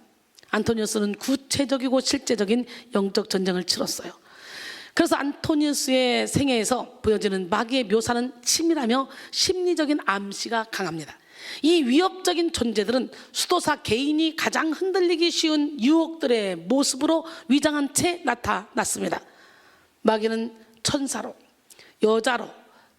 안토니오스는 구체적이고 실제적인 영적 전쟁을 치렀어요. 그래서 안토니우스의 생애에서 보여지는 마귀의 묘사는 치밀하며 심리적인 암시가 강합니다. 이 위협적인 존재들은 수도사 개인이 가장 흔들리기 쉬운 유혹들의 모습으로 위장한 채 나타났습니다. 마귀는 천사로, 여자로,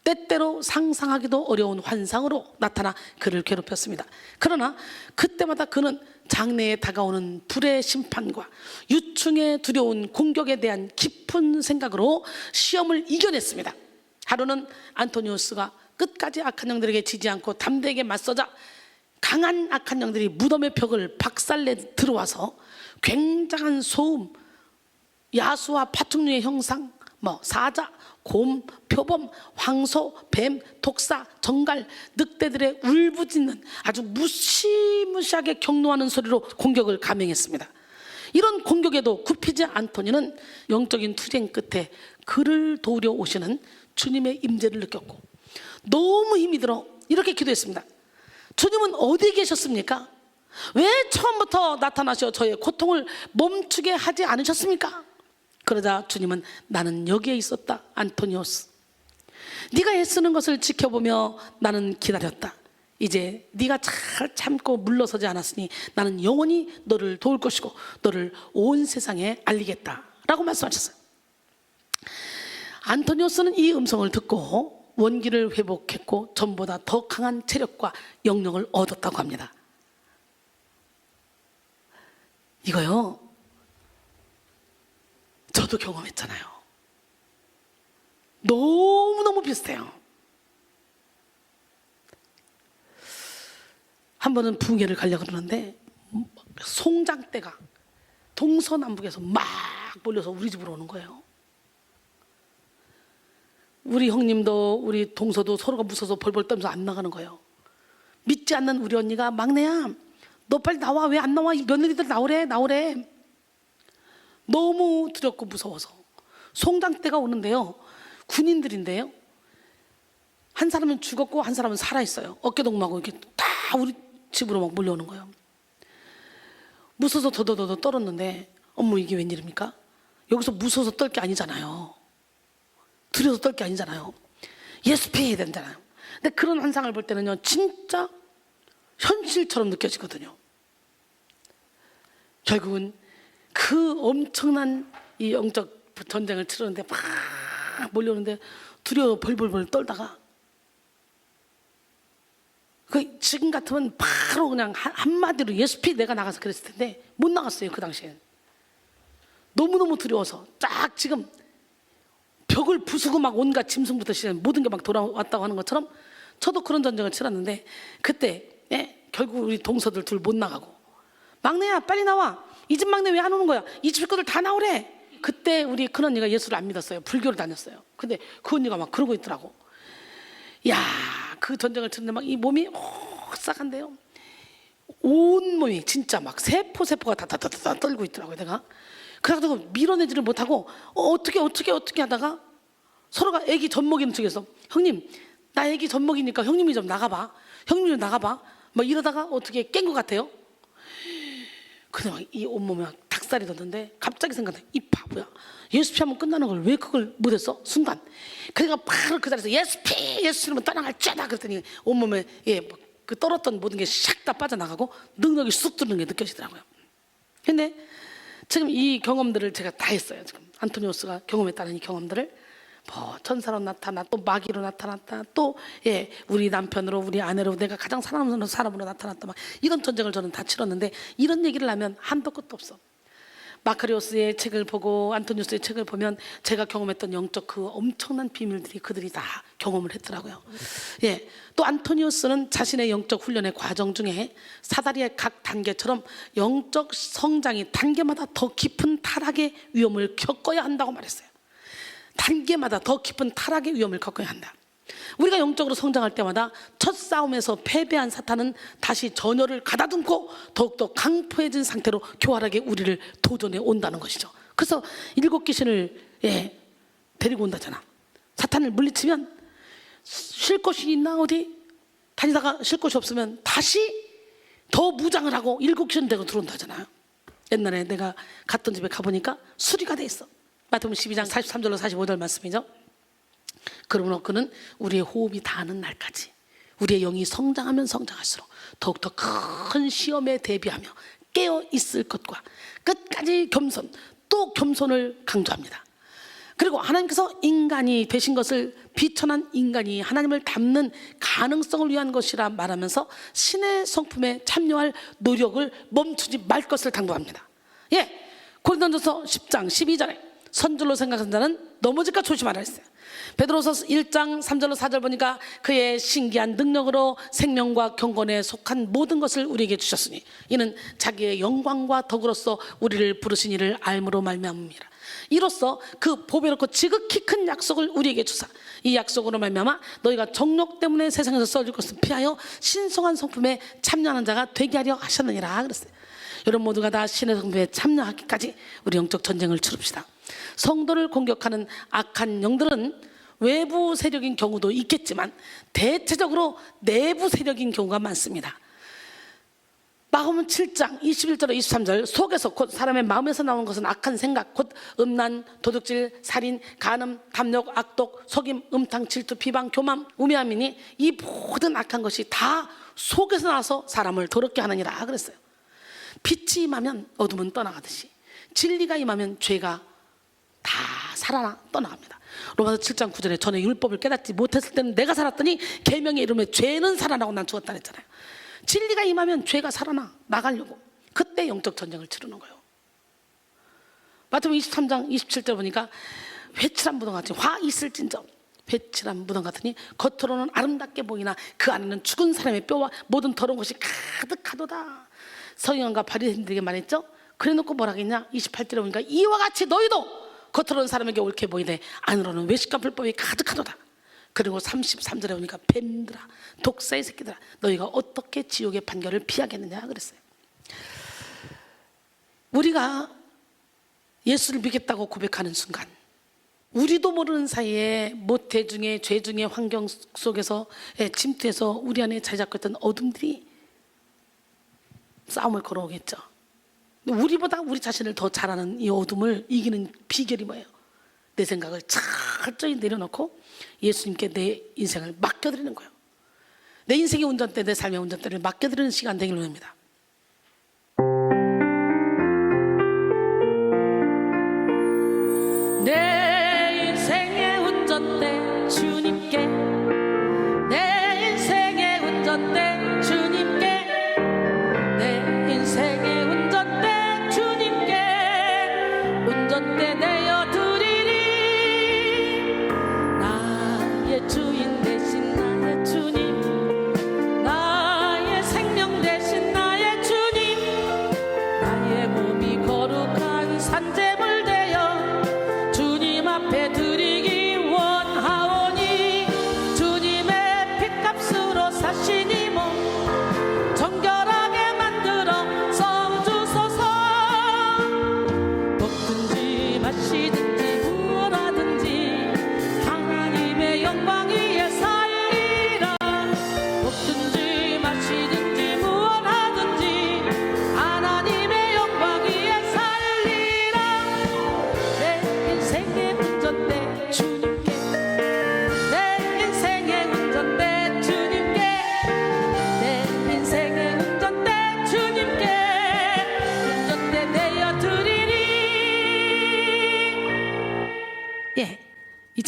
때때로 상상하기도 어려운 환상으로 나타나 그를 괴롭혔습니다. 그러나 그때마다 그는 장래에 다가오는 불의 심판과 유충의 두려운 공격에 대한 깊은 생각으로 시험을 이겨냈습니다. 하루는 안토니우스가 끝까지 악한 영들에게 지지 않고 담대하게 맞서자 강한 악한 영들이 무덤의 벽을 박살내 들어와서 굉장한 소음, 야수와 파충류의 형상, 사자, 곰, 표범, 황소, 뱀, 독사, 정갈, 늑대들의 울부짖는 아주 무시무시하게 경노하는 소리로 공격을 감행했습니다. 이런 공격에도 굽히지 않더니는 영적인 투쟁 끝에 그를 도우려 오시는 주님의 임재를 느꼈고 너무 힘이 들어 이렇게 기도했습니다. 주님은 어디에 계셨습니까? 왜 처음부터 나타나셔 저의 고통을 멈추게 하지 않으셨습니까? 그러자 주님은 나는 여기에 있었다 안토니오스, 네가 애쓰는 것을 지켜보며 나는 기다렸다. 이제 네가 잘 참고 물러서지 않았으니 나는 영원히 너를 도울 것이고 너를 온 세상에 알리겠다 라고 말씀하셨어요. 안토니오스는 이 음성을 듣고 원기를 회복했고 전보다 더 강한 체력과 영력을 얻었다고 합니다. 이거요, 저도 경험했잖아요. 너무너무 비슷해요. 한 번은 부흥회를 가려고 그러는데 송장대가 동서남북에서 막 몰려서 우리 집으로 오는 거예요. 우리 형님도 우리 동서도 서로가 무서워서 벌벌 떨면서 안 나가는 거예요. 믿지 않는 우리 언니가 막내야 너 빨리 나와, 왜 안 나와, 이 며느리들 나오래. 너무 두렵고 무서워서 송장대가 오는데요, 군인들인데요, 한 사람은 죽었고 한 사람은 살아있어요. 어깨동무하고 이렇게 다 우리 집으로 막 몰려오는 거예요. 무서워서 더더더 떨었는데 어머 이게 웬일입니까? 여기서 무서워서 떨 게 아니잖아요. 두려워서 떨 게 아니잖아요. 예수 피해야 된잖아요. 근데 그런 환상을 볼 때는요 진짜 현실처럼 느껴지거든요. 결국은 그 엄청난 이 영적 전쟁을 치르는데 막 몰려오는데 두려워 벌벌벌 떨다가 그 지금 같으면 바로 그냥 한마디로 예수피 내가 나가서 그랬을 텐데 못 나갔어요. 그 당시에는 너무너무 두려워서 쫙 지금 벽을 부수고 막 온갖 짐승부터 시작 모든 게 막 돌아왔다고 하는 것처럼 저도 그런 전쟁을 치렀는데 그때 결국 우리 동서들 둘 못 나가고 막내야 빨리 나와. 이 집 막내 왜 안 오는 거야? 이 집 식구들 다 나오래. 그때 우리 큰언니가 예수를 안 믿었어요. 불교를 다녔어요. 근데 그 언니가 막 그러고 있더라고. 야, 그 전쟁을 치는데 막 이 몸이 오싹한데요. 온 몸이 진짜 막 세포가 다다다다 떨고 있더라고요. 내가 그래가지고 밀어내지를 못하고 어떻게 하다가 서로가 애기 젖먹이는 쪽에서 형님 나 애기 젖먹이니까 형님이 좀 나가봐. 형님이 좀 나가봐. 막 이러다가 어떻게 깬 것 같아요. 근데 막 이 온몸에 막 닭살이 돋는데 갑자기 생각나. 이 바보야. 예수 피하면 끝나는 걸 왜 그걸 못했어? 순간. 그러니까 바로 그 자리에서 예수 피면 떠나갈 죄다 그랬더니 온몸에 그 떨었던 모든 게 샥 다 빠져나가고 능력이 쑥 들는 게 느껴지더라고요. 근데 지금 이 경험들을 제가 다 했어요. 지금 안토니오스가 경험했다는 이 경험들을 뭐 천사로 나타나 또 마귀로 나타났다 또 우리 남편으로 우리 아내로 내가 가장 사랑하는 사람으로 나타났다 막 이런 전쟁을 저는 다 치렀는데 이런 얘기를 하면 한도 끝도 없어. 마카리오스의 책을 보고 안토니우스의 책을 보면 제가 경험했던 영적 그 엄청난 비밀들이 그들이 다 경험을 했더라고요. 또 안토니우스는 자신의 영적 훈련의 과정 중에 사다리의 각 단계처럼 영적 성장이 단계마다 더 깊은 타락의 위험을 겪어야 한다고 말했어요. 단계마다 더 깊은 타락의 위험을 겪어야 한다. 우리가 영적으로 성장할 때마다 첫 싸움에서 패배한 사탄은 다시 전열을 가다듬고 더욱더 강포해진 상태로 교활하게 우리를 도전해 온다는 것이죠. 그래서 7 귀신을 데리고 온다잖아. 사탄을 물리치면 쉴 곳이 있나 어디 다니다가 쉴 곳이 없으면 다시 더 무장을 하고 7 귀신 되고 들어온다잖아요. 옛날에 내가 갔던 집에 가보니까 수리가 돼 있어. 마태복음 12장 43절로 45절 말씀이죠. 그러므로 그는 우리의 호흡이 닿는 날까지 우리의 영이 성장하면 성장할수록 더욱더 큰 시험에 대비하며 깨어 있을 것과 끝까지 겸손 또 겸손을 강조합니다. 그리고 하나님께서 인간이 되신 것을 비천한 인간이 하나님을 닮는 가능성을 위한 것이라 말하면서 신의 성품에 참여할 노력을 멈추지 말 것을 당부합니다. 고린도전서 10장 12절에 선줄로 생각하는 자는 넘어질까 조심하라 했어요. 베드로서 1장 3절로 4절 보니까 그의 신기한 능력으로 생명과 경건에 속한 모든 것을 우리에게 주셨으니 이는 자기의 영광과 덕으로서 우리를 부르신 이를 알므로 말미암음이라. 이로써 그 보배롭고 지극히 큰 약속을 우리에게 주사 이 약속으로 말미암아 너희가 정욕 때문에 세상에서 썩을 것을 피하여 신성한 성품에 참여하는 자가 되게 하려 하셨느니라 그랬어요. 여러분 모두가 다 신의 성품에 참여하기까지 우리 영적 전쟁을 치릅시다. 성도를 공격하는 악한 영들은 외부 세력인 경우도 있겠지만 대체적으로 내부 세력인 경우가 많습니다. 마가복음 7장 21절로 23절 속에서 곧 사람의 마음에서 나오는 것은 악한 생각 곧 음란, 도둑질, 살인, 간음, 탐욕, 악독, 속임, 음탕, 질투, 비방, 교만, 우매함이니 이 모든 악한 것이 다 속에서 나와서 사람을 더럽게 하느니라 그랬어요. 빛이 임하면 어둠은 떠나가듯이 진리가 임하면 죄가 다 살아나 떠나갑니다. 로마서 7장 9절에 전에 율법을 깨닫지 못했을 때는 내가 살았더니 계명의 이름에 죄는 살아나고 난 죽었다 했잖아요. 진리가 임하면 죄가 살아나 나가려고 그때 영적 전쟁을 치르는 거예요. 마태복음 23장 27절 보니까 회칠한 무덤같이 화 있을진저 회칠한 무덤 같으니 겉으로는 아름답게 보이나 그 안에는 죽은 사람의 뼈와 모든 더러운 것이 가득하도다. 서기관과 바리새인들에게 말했죠. 그래놓고 뭐라 하겠냐 28절에 보니까 이와 같이 너희도 겉으로는 사람에게 옳게 보이되 안으로는 외식과 불법이 가득하도다. 그리고 33절에 보니까 뱀들아 독사의 새끼들아 너희가 어떻게 지옥의 판결을 피하겠느냐 그랬어요. 우리가 예수를 믿겠다고 고백하는 순간 우리도 모르는 사이에 모태 중에 죄 중에 환경 속에서 침투해서 우리 안에 자리 잡고 있던 어둠들이 싸움을 걸어오겠죠. 우리보다 우리 자신을 더 잘 아는 이 어둠을 이기는 비결이 뭐예요? 내 생각을 철저히 내려놓고 예수님께 내 인생을 맡겨드리는 거예요. 내 인생의 운전대, 내 삶의 운전대를 맡겨드리는 시간 되기를 원합니다.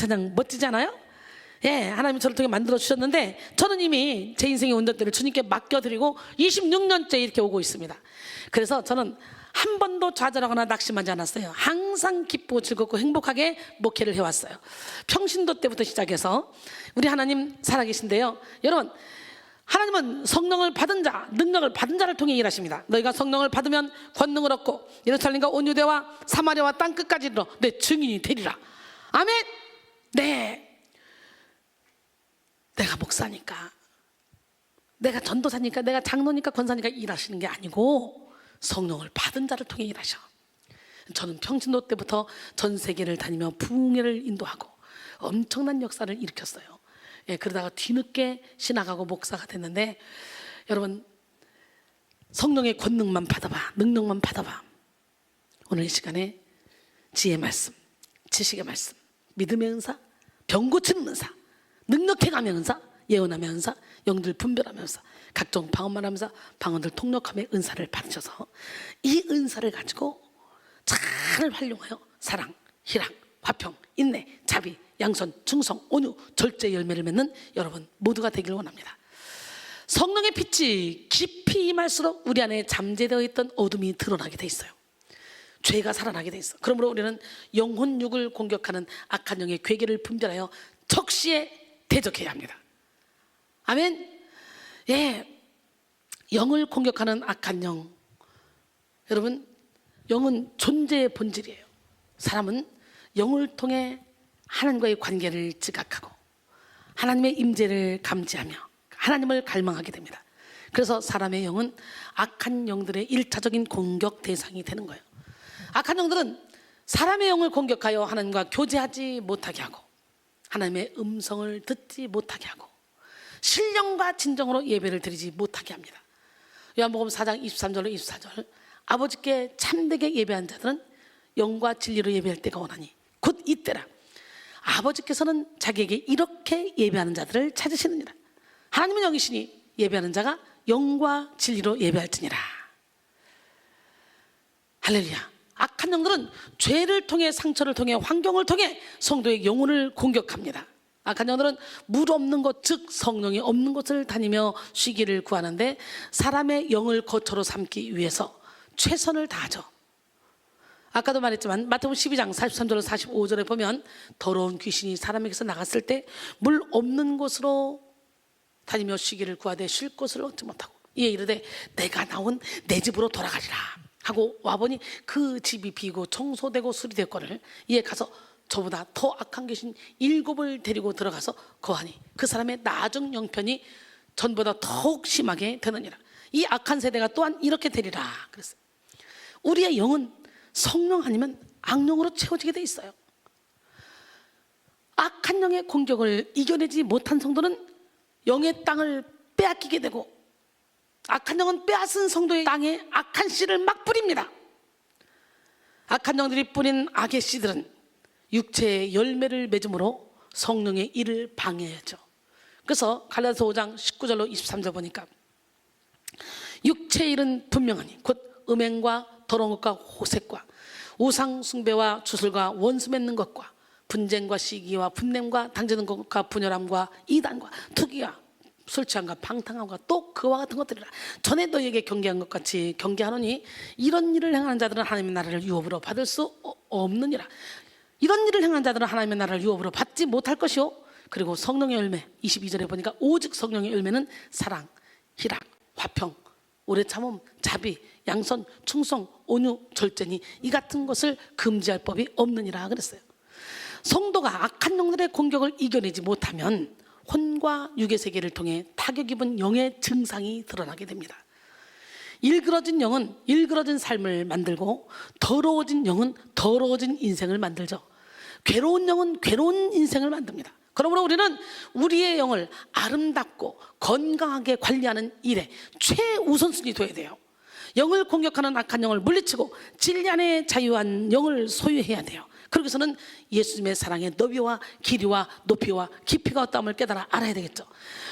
찬양 멋지지 않아요? 예, 하나님이 저를 통해 만들어 주셨는데 저는 이미 제 인생의 운전대를 주님께 맡겨드리고 26년째 이렇게 오고 있습니다. 그래서 저는 한 번도 좌절하거나 낙심하지 않았어요. 항상 기쁘고 즐겁고 행복하게 목회를 해왔어요. 평신도 때부터 시작해서 우리 하나님 살아계신데요. 여러분, 하나님은 성령을 받은 자, 능력을 받은 자를 통해 일하십니다. 너희가 성령을 받으면 권능을 얻고 예루살렘과 온 유대와 사마리아와 땅끝까지 이르러 내 증인이 되리라. 아멘. 네, 내가 목사니까, 내가 전도사니까, 내가 장로니까, 권사니까 일하시는 게 아니고 성령을 받은 자를 통해 일하셔. 저는 평신도 때부터 전 세계를 다니며 부흥회를 인도하고 엄청난 역사를 일으켰어요. 예, 그러다가 뒤늦게 신학하고 목사가 됐는데, 여러분, 성령의 권능만 받아봐, 능력만 받아봐. 오늘 이 시간에 지혜의 말씀, 지식의 말씀, 믿음의 은사, 병 고치는 은사, 능력 행함의 은사, 예언함의 은사, 영들 분별함의 은사, 각종 방언만 하면서 방언들 통역함의 은사를 받으셔서 이 은사를 가지고 잘 활용하여 사랑, 희락, 화평, 인내, 자비, 양선, 충성, 온유, 절제 열매를 맺는 여러분 모두가 되길 원합니다. 성령의 빛이 깊이 임할수록 우리 안에 잠재되어 있던 어둠이 드러나게 돼 있어요. 죄가 살아나게 돼 있어. 그러므로 우리는 영혼 육을 공격하는 악한 영의 괴계를 분별하여 적시에 대적해야 합니다. 아멘. 예, 영을 공격하는 악한 영, 여러분, 영은 존재의 본질이에요. 사람은 영을 통해 하나님과의 관계를 지각하고 하나님의 임재를 감지하며 하나님을 갈망하게 됩니다. 그래서 사람의 영은 악한 영들의 1차적인 공격 대상이 되는 거예요. 악한 영들은 사람의 영을 공격하여 하나님과 교제하지 못하게 하고 하나님의 음성을 듣지 못하게 하고 신령과 진정으로 예배를 드리지 못하게 합니다. 요한복음 4장 23절로 24절, 아버지께 참되게 예배한 자들은 영과 진리로 예배할 때가 오나니 곧 이때라. 아버지께서는 자기에게 이렇게 예배하는 자들을 찾으시느니라. 하나님은 영이시니 예배하는 자가 영과 진리로 예배할지니라. 할렐루야. 악한 영들은 죄를 통해, 상처를 통해, 환경을 통해 성도의 영혼을 공격합니다. 악한 영들은 물 없는 곳, 즉 성령이 없는 곳을 다니며 쉬기를 구하는데 사람의 영을 거처로 삼기 위해서 최선을 다하죠. 아까도 말했지만 마태복음 12장 43절로 45절에 보면 더러운 귀신이 사람에게서 나갔을 때 물 없는 곳으로 다니며 쉬기를 구하되 쉴 곳을 얻지 못하고 이에 이르되 내가 나온 내 집으로 돌아가리라 하고 와보니 그 집이 비고 청소되고 수리되었거늘 이에 가서 저보다 더 악한 귀신 7을 데리고 들어가서 거하니 그 사람의 나중 영편이 전보다 더욱 심하게 되느니라. 이 악한 세대가 또한 이렇게 되리라 그랬어요. 우리의 영은 성령 아니면 악령으로 채워지게 돼 있어요. 악한 영의 공격을 이겨내지 못한 성도는 영의 땅을 빼앗기게 되고 악한 영은 빼앗은 성도의 땅에 악한 씨를 막 뿌립니다. 악한 영들이 뿌린 악의 씨들은 육체의 열매를 맺음으로 성령의 일을 방해하죠. 그래서 갈라디아서 5장 19절로 23절 보니까 육체의 일은 분명하니 곧 음행과 더러운 것과 호색과 우상 숭배와 주술과 원수 맺는 것과 분쟁과 시기와 분냄과 당지는 것과 분열함과 이단과 투기와 술 취함과 방탕함과 또 그와 같은 것들이라. 전에 너희에게 경계한 것 같이 경계하노니 이런 일을 행하는 자들은 하나님의 나라를 유업으로 받을 수 없느니라. 이런 일을 행하는 자들은 하나님의 나라를 유업으로 받지 못할 것이요. 그리고 성령의 열매 22절에 보니까 오직 성령의 열매는 사랑, 희락, 화평, 오래 참음, 자비, 양선, 충성, 온유, 절제니 이 같은 것을 금지할 법이 없느니라 그랬어요. 성도가 악한 영들의 공격을 이겨내지 못하면 혼과 육의 세계를 통해 타격 입은 영의 증상이 드러나게 됩니다. 일그러진 영은 일그러진 삶을 만들고 더러워진 영은 더러워진 인생을 만들죠. 괴로운 영은 괴로운 인생을 만듭니다. 그러므로 우리는 우리의 영을 아름답고 건강하게 관리하는 일에 최우선순위 둬야 돼요. 영을 공격하는 악한 영을 물리치고 진리 안에 자유한 영을 소유해야 돼요. 그러고서는 예수님의 사랑의 너비와 길이와 높이와 깊이가 어떠함을 깨달아 알아야 되겠죠.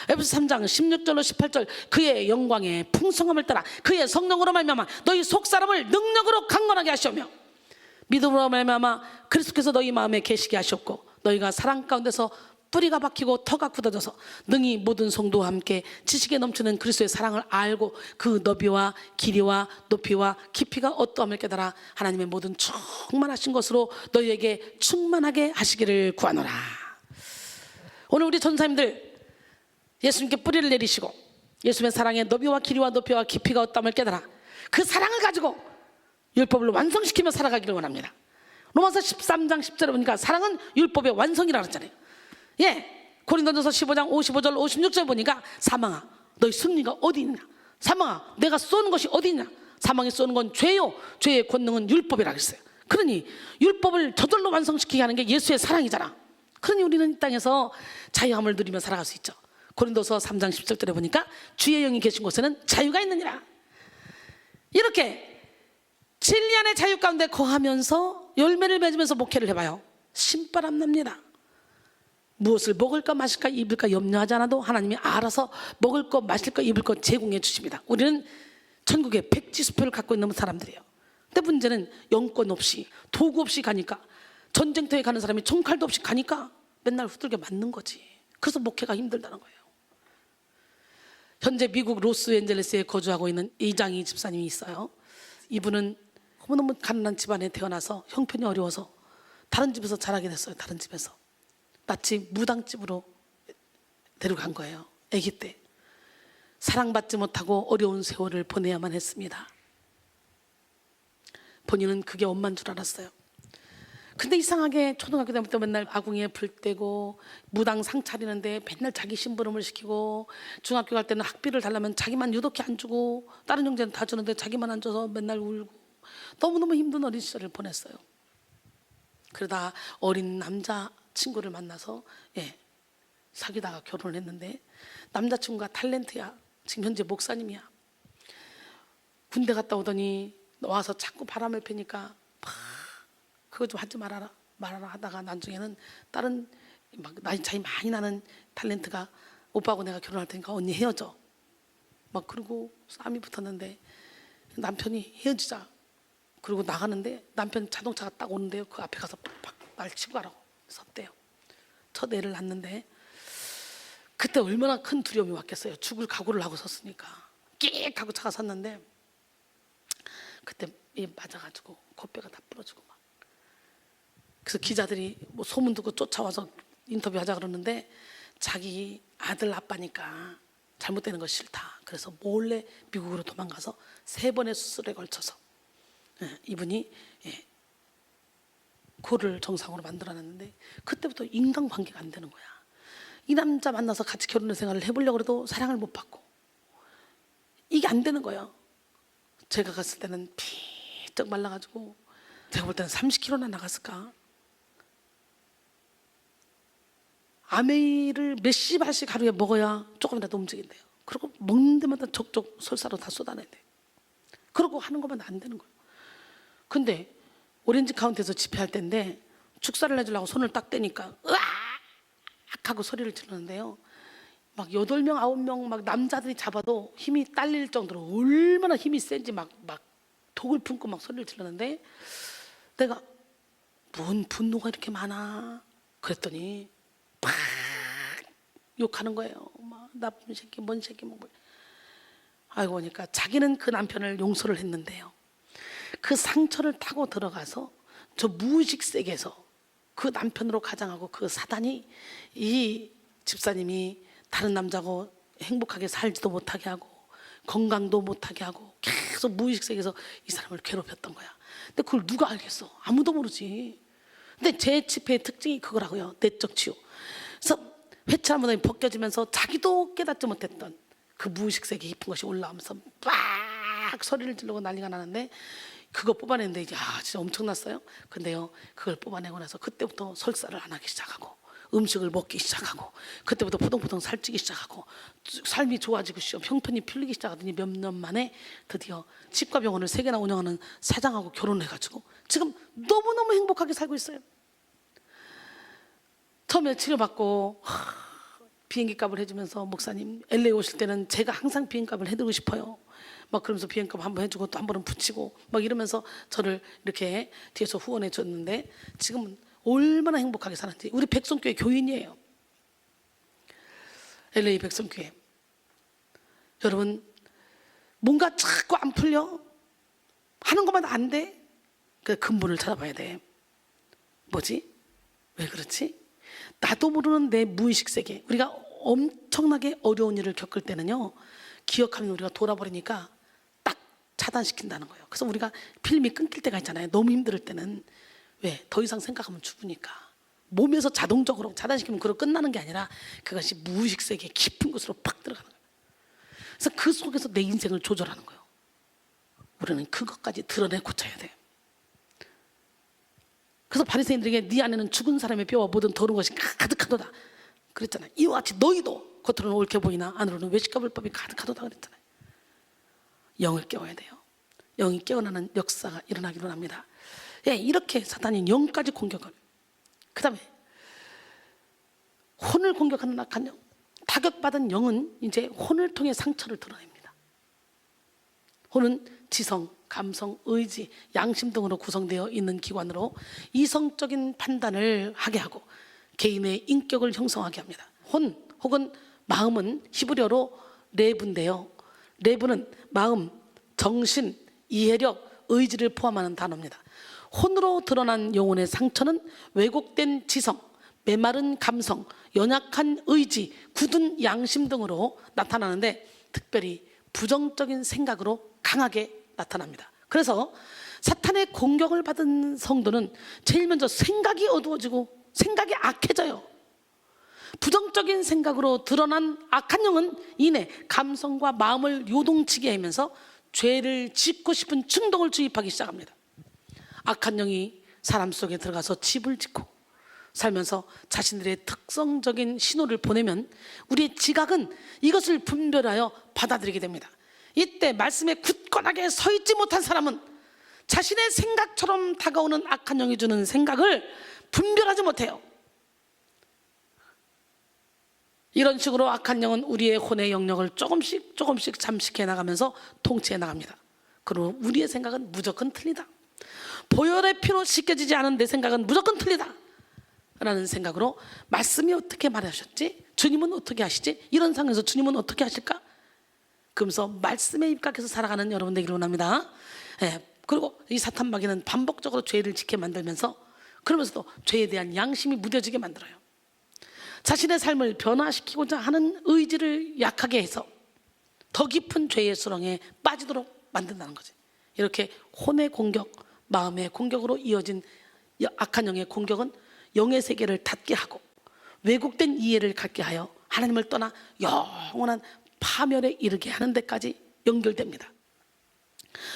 에베소 3장 16절로 18절 그의 영광의 풍성함을 따라 그의 성령으로 말미암아 너희 속사람을 능력으로 강건하게 하시오며 믿음으로 말미암아 그리스도께서 너희 마음에 계시게 하셨고 너희가 사랑 가운데서 뿌리가 박히고 터가 굳어져서 능히 모든 성도와 함께 지식에 넘치는 그리스도의 사랑을 알고 그 너비와 길이와 높이와 깊이가 어떠함을 깨달아 하나님의 모든 충만하신 것으로 너희에게 충만하게 하시기를 구하노라. 오늘 우리 전사님들 예수님께 뿌리를 내리시고 예수님의 사랑의 너비와 길이와 높이와 깊이가 어떠함을 깨달아 그 사랑을 가지고 율법을 완성시키며 살아가기를 원합니다. 로마서 13장 10절에 보니까 사랑은 율법의 완성이라고 했잖아요. 예, 고린도전서 15장 55절 56절 보니까 사망아 너희 승리가 어디 있냐, 사망아 내가 쏘는 것이 어디 있냐, 사망이 쏘는 건 죄요 죄의 권능은 율법이라고 했어요. 그러니 율법을 저절로 완성시키게 하는 게 예수의 사랑이잖아. 그러니 우리는 이 땅에서 자유함을 누리며 살아갈 수 있죠. 고린도서 3장 10절에 보니까 주의 영이 계신 곳에는 자유가 있느니라. 이렇게 진리 안의 자유 가운데 거하면서 열매를 맺으면서 목회를 해봐요. 신바람 납니다. 무엇을 먹을까 마실까 입을까 염려하지 않아도 하나님이 알아서 먹을 것 마실 것 입을 것 제공해 주십니다. 우리는 천국의 백지수표를 갖고 있는 사람들이에요. 근데 문제는 영권 없이 도구 없이 가니까, 전쟁터에 가는 사람이 총칼도 없이 가니까 맨날 후들겨 맞는 거지. 그래서 목회가 힘들다는 거예요. 현재 미국 로스앤젤레스에 거주하고 있는 이장희 집사님이 있어요. 이분은 너무너무 가난한 집안에 태어나서 형편이 어려워서 다른 집에서 자라게 됐어요. 다른 집에서 마치 무당집으로 데려간 거예요. 아기 때 사랑받지 못하고 어려운 세월을 보내야만 했습니다. 본인은 그게 엄마인 줄 알았어요. 근데 이상하게 초등학교 때부터 맨날 아궁이에 불 떼고 무당 상 차리는데 맨날 자기 심부름을 시키고, 중학교 갈 때는 학비를 달라면 자기만 유독히 안 주고 다른 형제는 다 주는데 자기만 안 줘서 맨날 울고 너무너무 힘든 어린 시절을 보냈어요. 그러다 어린 남자 친구를 만나서 사귀다가 결혼을 했는데, 남자친구가 탤런트야. 지금 현재 목사님이야. 군대 갔다 오더니 와서 자꾸 바람을 피니까 그거 좀 하지 말아라 하다가 나중에는 다른 막 나이 차이 많이 나는 탤런트가 오빠하고 내가 결혼할 테니까 언니 헤어져 막 그러고 싸움이 붙었는데, 남편이 헤어지자 그리고 나가는데 남편 자동차가 딱 오는데요, 그 앞에 가서 팍 날 치고 가라고 섰대요. 첫 애를 낳는데 그때 얼마나 큰 두려움이 왔겠어요. 죽을 각오를 하고 섰으니까. 끽 하고 차가 섰는데 그때 맞아가지고 코뼈가 다 부러지고 막. 그래서 기자들이 뭐 소문 듣고 쫓아와서 인터뷰하자 그러는데, 자기 아들 아빠니까 잘못되는 거 싫다. 그래서 몰래 미국으로 도망가서 3번의 수술에 걸쳐서 이분이 코를 정상으로 만들어놨는데, 그때부터 인간관계가 안 되는 거야. 이 남자 만나서 같이 결혼 생활을 해보려고 해도 사랑을 못 받고 이게 안 되는 거예요. 제가 갔을 때는 피쩍 말라가지고 제가 볼 때는 30kg나 나갔을까. 아메이를 몇십 알씩 하루에 먹어야 조금이라도 움직인대요. 그리고 먹는 데마다 족족 설사로 다 쏟아낸대. 그러고 하는 것만 안 되는 거예요. 근데 오렌지 카운티에서 집회할 때인데 축사를 해주려고 손을 딱 떼니까 으악 하고 소리를 지르는데요, 막 8명 9명 막 남자들이 잡아도 힘이 딸릴 정도로 얼마나 힘이 센지 막 독을 품고 막 소리를 지르는데, 내가 뭔 분노가 이렇게 많아 그랬더니 팍 욕하는 거예요. 막 나쁜 새끼 뭔 새끼 뭐. 알고 보니까 자기는 그 남편을 용서를 했는데요, 그 상처를 타고 들어가서 저 무의식 세계에서 그 남편으로 가장하고 그 사단이 이 집사님이 다른 남자고 행복하게 살지도 못하게 하고 건강도 못하게 하고 계속 무의식 세계에서 이 사람을 괴롭혔던 거야. 근데 그걸 누가 알겠어? 아무도 모르지. 근데 제 집회의 특징이 그거라고요. 내적 치유. 그래서 회차 한번 벗겨지면서 자기도 깨닫지 못했던 그 무의식 세계 깊은 것이 올라오면서 막 소리를 지르고 난리가 나는데, 그거 뽑아냈는데 이제 진짜 엄청났어요. 근데요, 그걸 뽑아내고 나서 그때부터 설사를 안 하기 시작하고 음식을 먹기 시작하고 그때부터 포동포동 살찌기 시작하고 삶이 좋아지고 형편이 풀리기 시작하더니 몇 년 만에 드디어 치과 병원을 3개나 운영하는 사장하고 결혼해가지고 지금 너무너무 행복하게 살고 있어요. 처음에 치료받고 비행기 값을 해주면서, 목사님 LA 오실 때는 제가 항상 비행기 값을 해드리고 싶어요 막 그러면서 비행기 값 한번 해주고 또 한 번은 붙이고 막 이러면서 저를 이렇게 뒤에서 후원해 줬는데, 지금은 얼마나 행복하게 사는지. 우리 백성교회 교인이에요. LA 백성교회. 여러분, 뭔가 자꾸 안 풀려. 하는 것마다 안 돼. 그 근본을 찾아봐야 돼. 뭐지? 왜 그렇지? 나도 모르는 내 무의식 세계. 우리가 엄청나게 어려운 일을 겪을 때는요, 기억하면 우리가 돌아버리니까 딱 차단시킨다는 거예요. 그래서 우리가 필름이 끊길 때가 있잖아요. 너무 힘들 때는. 왜? 더 이상 생각하면 죽으니까. 몸에서 자동적으로 차단시키면 그로 끝나는 게 아니라 그것이 무의식 세계 깊은 곳으로 팍 들어가는 거예요. 그래서 그 속에서 내 인생을 조절하는 거예요. 우리는 그것까지 드러내 고쳐야 돼요. 그래서 바리새인들에게 네 안에는 죽은 사람의 뼈와 모든 더러운 것이 가득하도다 그랬잖아요. 이와 같이 너희도 겉으로는 옳게 보이나 안으로는 외식과 불법이 가득하도다 그랬잖아요. 영을 깨워야 돼요. 영이 깨어나는 역사가 일어나기로 합니다. 예, 이렇게 사탄이 영까지 공격을. 그 다음에 혼을 공격하는 악한 영. 타격받은 영은 이제 혼을 통해 상처를 드러냅니다. 혼은 지성, 감성, 의지, 양심 등으로 구성되어 있는 기관으로 이성적인 판단을 하게 하고 개인의 인격을 형성하게 합니다. 혼 혹은 마음은 히브리어로 레브인데요. 레브는 마음, 정신, 이해력, 의지를 포함하는 단어입니다. 혼으로 드러난 영혼의 상처는 왜곡된 지성, 메마른 감성, 연약한 의지, 굳은 양심 등으로 나타나는데 특별히 부정적인 생각으로 강하게 나타납니다. 그래서 사탄의 공격을 받은 성도는 제일 먼저 생각이 어두워지고 생각이 악해져요. 부정적인 생각으로 드러난 악한 영은 이내 감성과 마음을 요동치게 하면서 죄를 짓고 싶은 충동을 주입하기 시작합니다. 악한 영이 사람 속에 들어가서 집을 짓고 살면서 자신들의 특성적인 신호를 보내면 우리의 지각은 이것을 분별하여 받아들이게 됩니다. 이때 말씀에 굳건하게 서 있지 못한 사람은 자신의 생각처럼 다가오는 악한 영이 주는 생각을 분별하지 못해요. 이런 식으로 악한 영은 우리의 혼의 영역을 조금씩 잠식해 나가면서 통치해 나갑니다. 그러면 우리의 생각은 무조건 틀리다. 보혈의 피로 씻겨지지 않은 내 생각은 무조건 틀리다 라는 생각으로 말씀이 어떻게 말하셨지? 주님은 어떻게 하시지? 이런 상황에서 주님은 어떻게 하실까? 그러면서 말씀에 입각해서 살아가는 여러분 되기를 원합니다. 예, 그리고 이 사탄 마귀는 반복적으로 죄를 짓게 만들면서 그러면서도 죄에 대한 양심이 무뎌지게 만들어요. 자신의 삶을 변화시키고자 하는 의지를 약하게 해서 더 깊은 죄의 수렁에 빠지도록 만든다는 거지. 이렇게 혼의 공격, 마음의 공격으로 이어진 악한 영의 공격은 영의 세계를 닫게 하고 왜곡된 이해를 갖게 하여 하나님을 떠나 영원한 파멸에 이르게 하는 데까지 연결됩니다.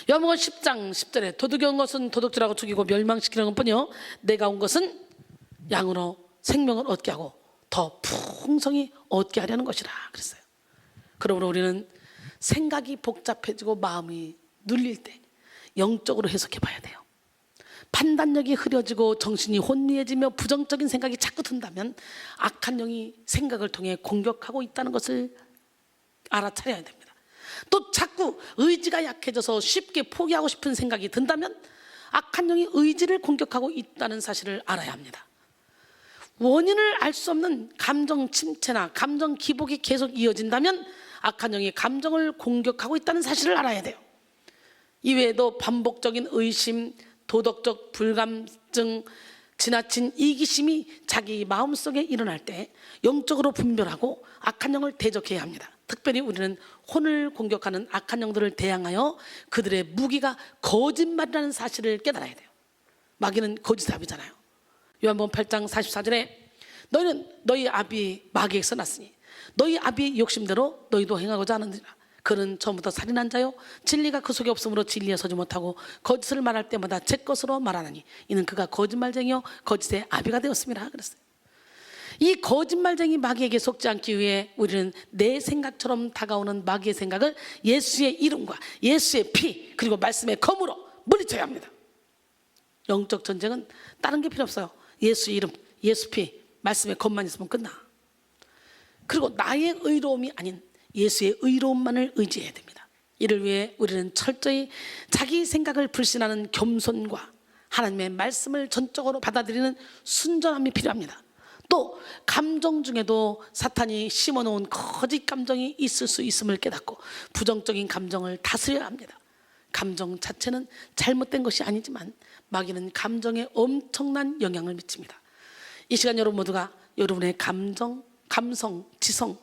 요한복음 10장 10절에 도둑이 온 것은 도둑질하고 죽이고 멸망시키는 것뿐이요 내가 온 것은 양으로 생명을 얻게 하고 더 풍성히 얻게 하려는 것이라 그랬어요. 그러므로 우리는 생각이 복잡해지고 마음이 눌릴 때 영적으로 해석해 봐야 돼요. 판단력이 흐려지고 정신이 혼미해지며 부정적인 생각이 자꾸 든다면 악한 영이 생각을 통해 공격하고 있다는 것을 알아차려야 됩니다. 또 자꾸 의지가 약해져서 쉽게 포기하고 싶은 생각이 든다면 악한 영이 의지를 공격하고 있다는 사실을 알아야 합니다. 원인을 알 수 없는 감정 침체나 감정 기복이 계속 이어진다면 악한 영이 감정을 공격하고 있다는 사실을 알아야 돼요. 이외에도 반복적인 의심, 도덕적 불감증, 지나친 이기심이 자기 마음속에 일어날 때 영적으로 분별하고 악한 영을 대적해야 합니다. 특별히 우리는 혼을 공격하는 악한 영들을 대항하여 그들의 무기가 거짓말이라는 사실을 깨달아야 돼요. 마귀는 거짓답이잖아요. 요한복음 8장 44절에 너희는 너희 아비 마귀에게서 났으니 너희 아비의 욕심대로 너희도 행하고자 하느니라. 그는 처음부터 살인한 자요 진리가 그 속에 없으므로 진리에 서지 못하고 거짓을 말할 때마다 제 것으로 말하나니 이는 그가 거짓말쟁이요 거짓의 아비가 되었습니다 그랬어요. 이 거짓말쟁이 마귀에게 속지 않기 위해 우리는 내 생각처럼 다가오는 마귀의 생각을 예수의 이름과 예수의 피 그리고 말씀의 검으로 물리쳐야 합니다. 영적 전쟁은 다른 게 필요 없어요. 예수 이름, 예수 피, 말씀의 검만 있으면 끝나. 그리고 나의 의로움이 아닌 예수의 의로움만을 의지해야 됩니다. 이를 위해 우리는 철저히 자기 생각을 불신하는 겸손과 하나님의 말씀을 전적으로 받아들이는 순전함이 필요합니다. 또 감정 중에도 사탄이 심어놓은 거짓 감정이 있을 수 있음을 깨닫고 부정적인 감정을 다스려야 합니다. 감정 자체는 잘못된 것이 아니지만 마귀는 감정에 엄청난 영향을 미칩니다. 이 시간 여러분 모두가 여러분의 감정, 감성, 지성,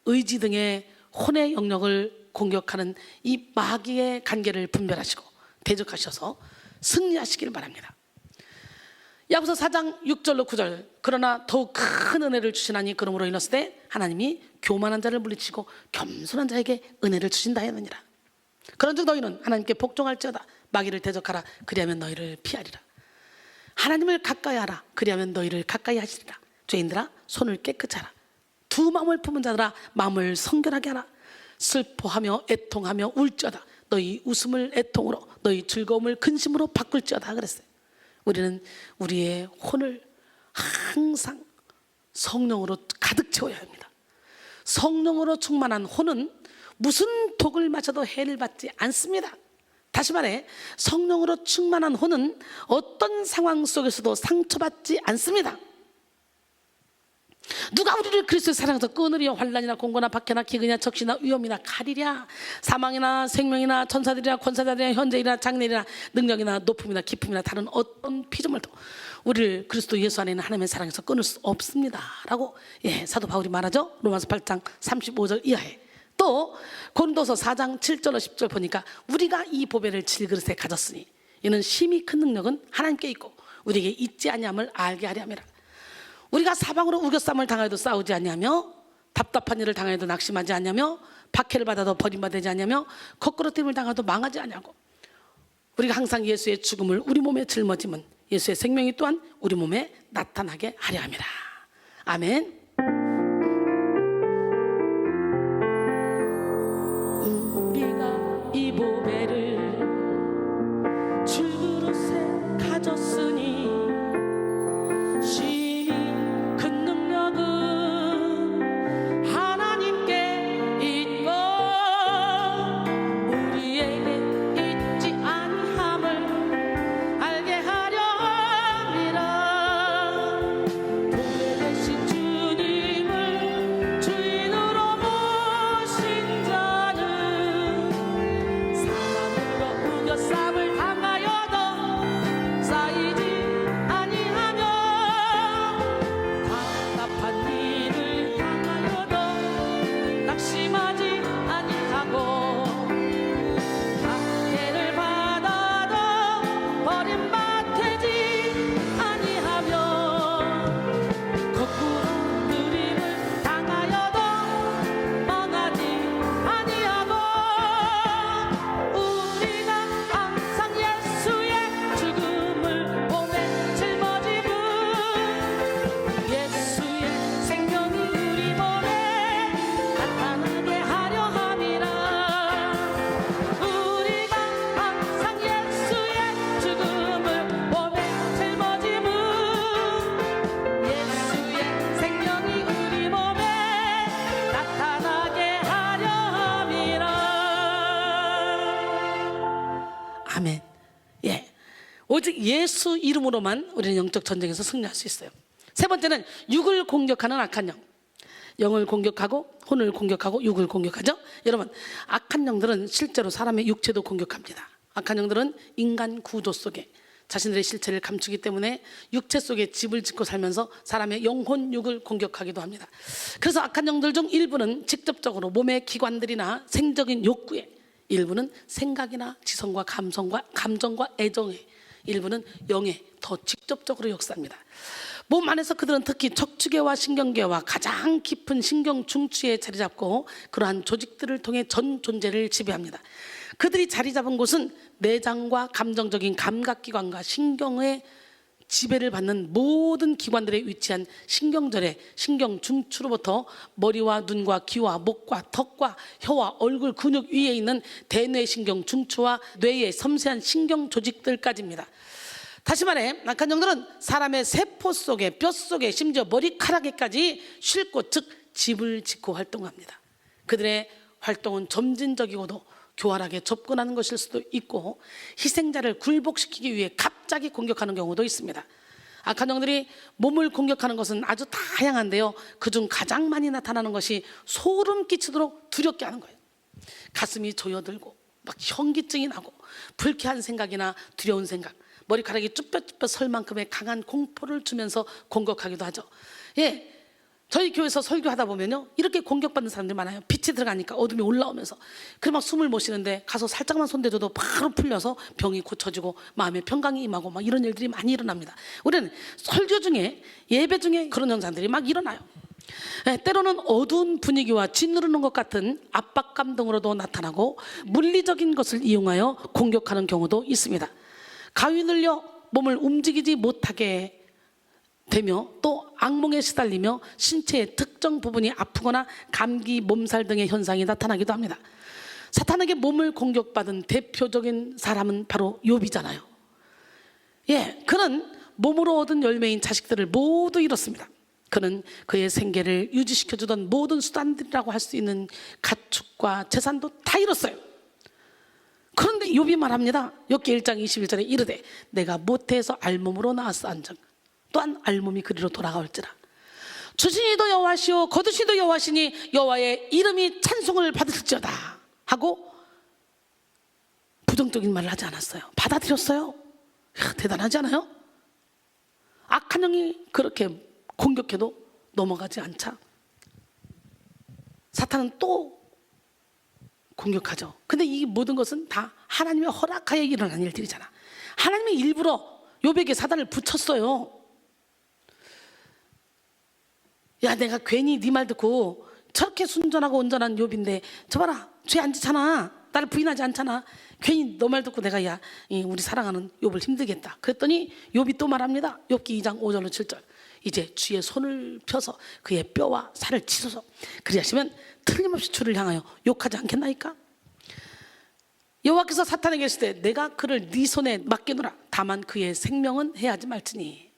의지 등의 혼의 영역을 공격하는 이 마귀의 관계를 분별하시고 대적하셔서 승리하시길 바랍니다. 야고보서 4장 6절로 9절 그러나 더욱 큰 은혜를 주시나니 그러므로 인었을 때 하나님이 교만한 자를 물리치고 겸손한 자에게 은혜를 주신다 하느니라. 그런즉 너희는 하나님께 복종할지어다. 마귀를 대적하라. 그리하면 너희를 피하리라. 하나님을 가까이 하라. 그리하면 너희를 가까이 하시리라. 죄인들아 손을 깨끗이 하라. 두 마음을 품은 자들아 마음을 성결하게 하라. 슬퍼하며 애통하며 울지어다. 너희 웃음을 애통으로 너희 즐거움을 근심으로 바꿀지어다 그랬어요. 우리는 우리의 혼을 항상 성령으로 가득 채워야 합니다. 성령으로 충만한 혼은 무슨 독을 마셔도 해를 받지 않습니다. 다시 말해 성령으로 충만한 혼은 어떤 상황 속에서도 상처받지 않습니다. 누가 우리를 그리스도의 사랑에서 끊으리요? 환난이나 공고나 박해나 기근이나 적시나 위험이나 칼이랴. 사망이나 생명이나 천사들이나 권사자들이나 현재이나 장래이나 능력이나 높음이나 깊음이나 다른 어떤 피조물도 우리를 그리스도 예수 안에 있는 하나님의 사랑에서 끊을 수 없습니다 라고 사도 바울이 말하죠. 로마서 8장 35절 이하에. 또 고린도서 4장 7절로 10절 보니까 우리가 이 보배를 질그릇에 가졌으니 이는 심히 큰 능력은 하나님께 있고 우리에게 있지 아니함을 알게 하려 함이라. 우리가 사방으로 우겨쌈을 당하여도 싸우지 아니하며 답답한 일을 당하여도 낙심하지 아니하며 박해를 받아도 버림받지 아니하며 거꾸로 뜸을 당하도 망하지 아니하고 우리가 항상 예수의 죽음을 우리 몸에 짊어짐은 예수의 생명이 또한 우리 몸에 나타나게 하려 함이라. 아멘. 우리가 이 보배를 질그릇에 가졌으니 아멘. 오직 예수 이름으로만 우리는 영적 전쟁에서 승리할 수 있어요. 세 번째는 육을 공격하는 악한 영. 영을 공격하고 혼을 공격하고 육을 공격하죠. 여러분 악한 영들은 실제로 사람의 육체도 공격합니다. 악한 영들은 인간 구조 속에 자신들의 실체를 감추기 때문에 육체 속에 집을 짓고 살면서 사람의 영혼 육을 공격하기도 합니다. 그래서 악한 영들 중 일부는 직접적으로 몸의 기관들이나 생적인 욕구에, 일부는 생각이나 지성과 감정과 애정에, 일부는 영에 더 직접적으로 역사합니다. 몸 안에서 그들은 특히 척추계와 신경계와 가장 깊은 신경 중추에 자리 잡고 그러한 조직들을 통해 전 존재를 지배합니다. 그들이 자리 잡은 곳은 내장과 감정적인 감각기관과 신경의 지배를 받는 모든 기관들에 위치한 신경절의 신경 중추로부터 머리와 눈과 귀와 목과 턱과 혀와 얼굴 근육 위에 있는 대뇌신경 중추와 뇌의 섬세한 신경 조직들까지입니다. 다시 말해 악한 영들은 사람의 세포 속에, 뼈 속에, 심지어 머리카락에까지 싣고, 즉 집을 짓고 활동합니다. 그들의 활동은 점진적이고도 교활하게 접근하는 것일 수도 있고, 희생자를 굴복시키기 위해 갑자기 공격하는 경우도 있습니다. 악한 영들이 몸을 공격하는 것은 아주 다양한데요, 그중 가장 많이 나타나는 것이 소름 끼치도록 두렵게 하는 거예요. 가슴이 조여들고 막 현기증이 나고 불쾌한 생각이나 두려운 생각, 머리카락이 쭈뼛쭈뼛 설 만큼의 강한 공포를 주면서 공격하기도 하죠. 예, 저희 교회에서 설교하다 보면요, 이렇게 공격받는 사람들이 많아요. 빛이 들어가니까 어둠이 올라오면서, 그래 막 숨을 못 쉬는데 가서 살짝만 손대줘도 바로 풀려서 병이 고쳐지고 마음의 평강이 임하고 막 이런 일들이 많이 일어납니다. 우리는 설교 중에, 예배 중에 그런 현상들이 막 일어나요. 때로는 어두운 분위기와 짓누르는 것 같은 압박감 등으로도 나타나고, 물리적인 것을 이용하여 공격하는 경우도 있습니다. 가위 늘려 몸을 움직이지 못하게 되며, 또 악몽에 시달리며 신체의 특정 부분이 아프거나 감기, 몸살 등의 현상이 나타나기도 합니다. 사탄에게 몸을 공격받은 대표적인 사람은 바로 욥이잖아요. 예, 그는 몸으로 얻은 열매인 자식들을 모두 잃었습니다. 그는 그의 생계를 유지시켜주던 모든 수단들이라고 할 수 있는 가축과 재산도 다 잃었어요. 그런데 욥이 말합니다. 욥기 1장 21절에 이르되 내가 모태에서 알몸으로 나왔어 한즉 또한 알몸이 그리로 돌아가올지라. 주신이도 여호와시오 거두시도 여호와시니 여호와의 이름이 찬송을 받을지어다 하고 부정적인 말을 하지 않았어요. 받아들였어요. 이야, 대단하지 않아요? 악한 영이 그렇게 공격해도 넘어가지 않자 사탄은 또 공격하죠. 근데 이 모든 것은 다 하나님의 허락하에 일어난 일들이잖아. 하나님이 일부러 욥에게 사단을 붙였어요. 야, 내가 괜히 네 말 듣고 저렇게 순전하고 온전한 욥인데 저 봐라, 죄 안 짓잖아, 나를 부인하지 않잖아, 괜히 너 말 듣고 내가 우리 사랑하는 욥을 힘들겠다. 그랬더니 욥이 또 말합니다. 욥기 2장 5절로 7절 이제 주의 손을 펴서 그의 뼈와 살을 치소서, 그리하시면 틀림없이 주를 향하여 욕하지 않겠나이까. 여호와께서 사탄에게 이르시되 내가 그를 네 손에 맡기노라, 다만 그의 생명은 해하지 말지니.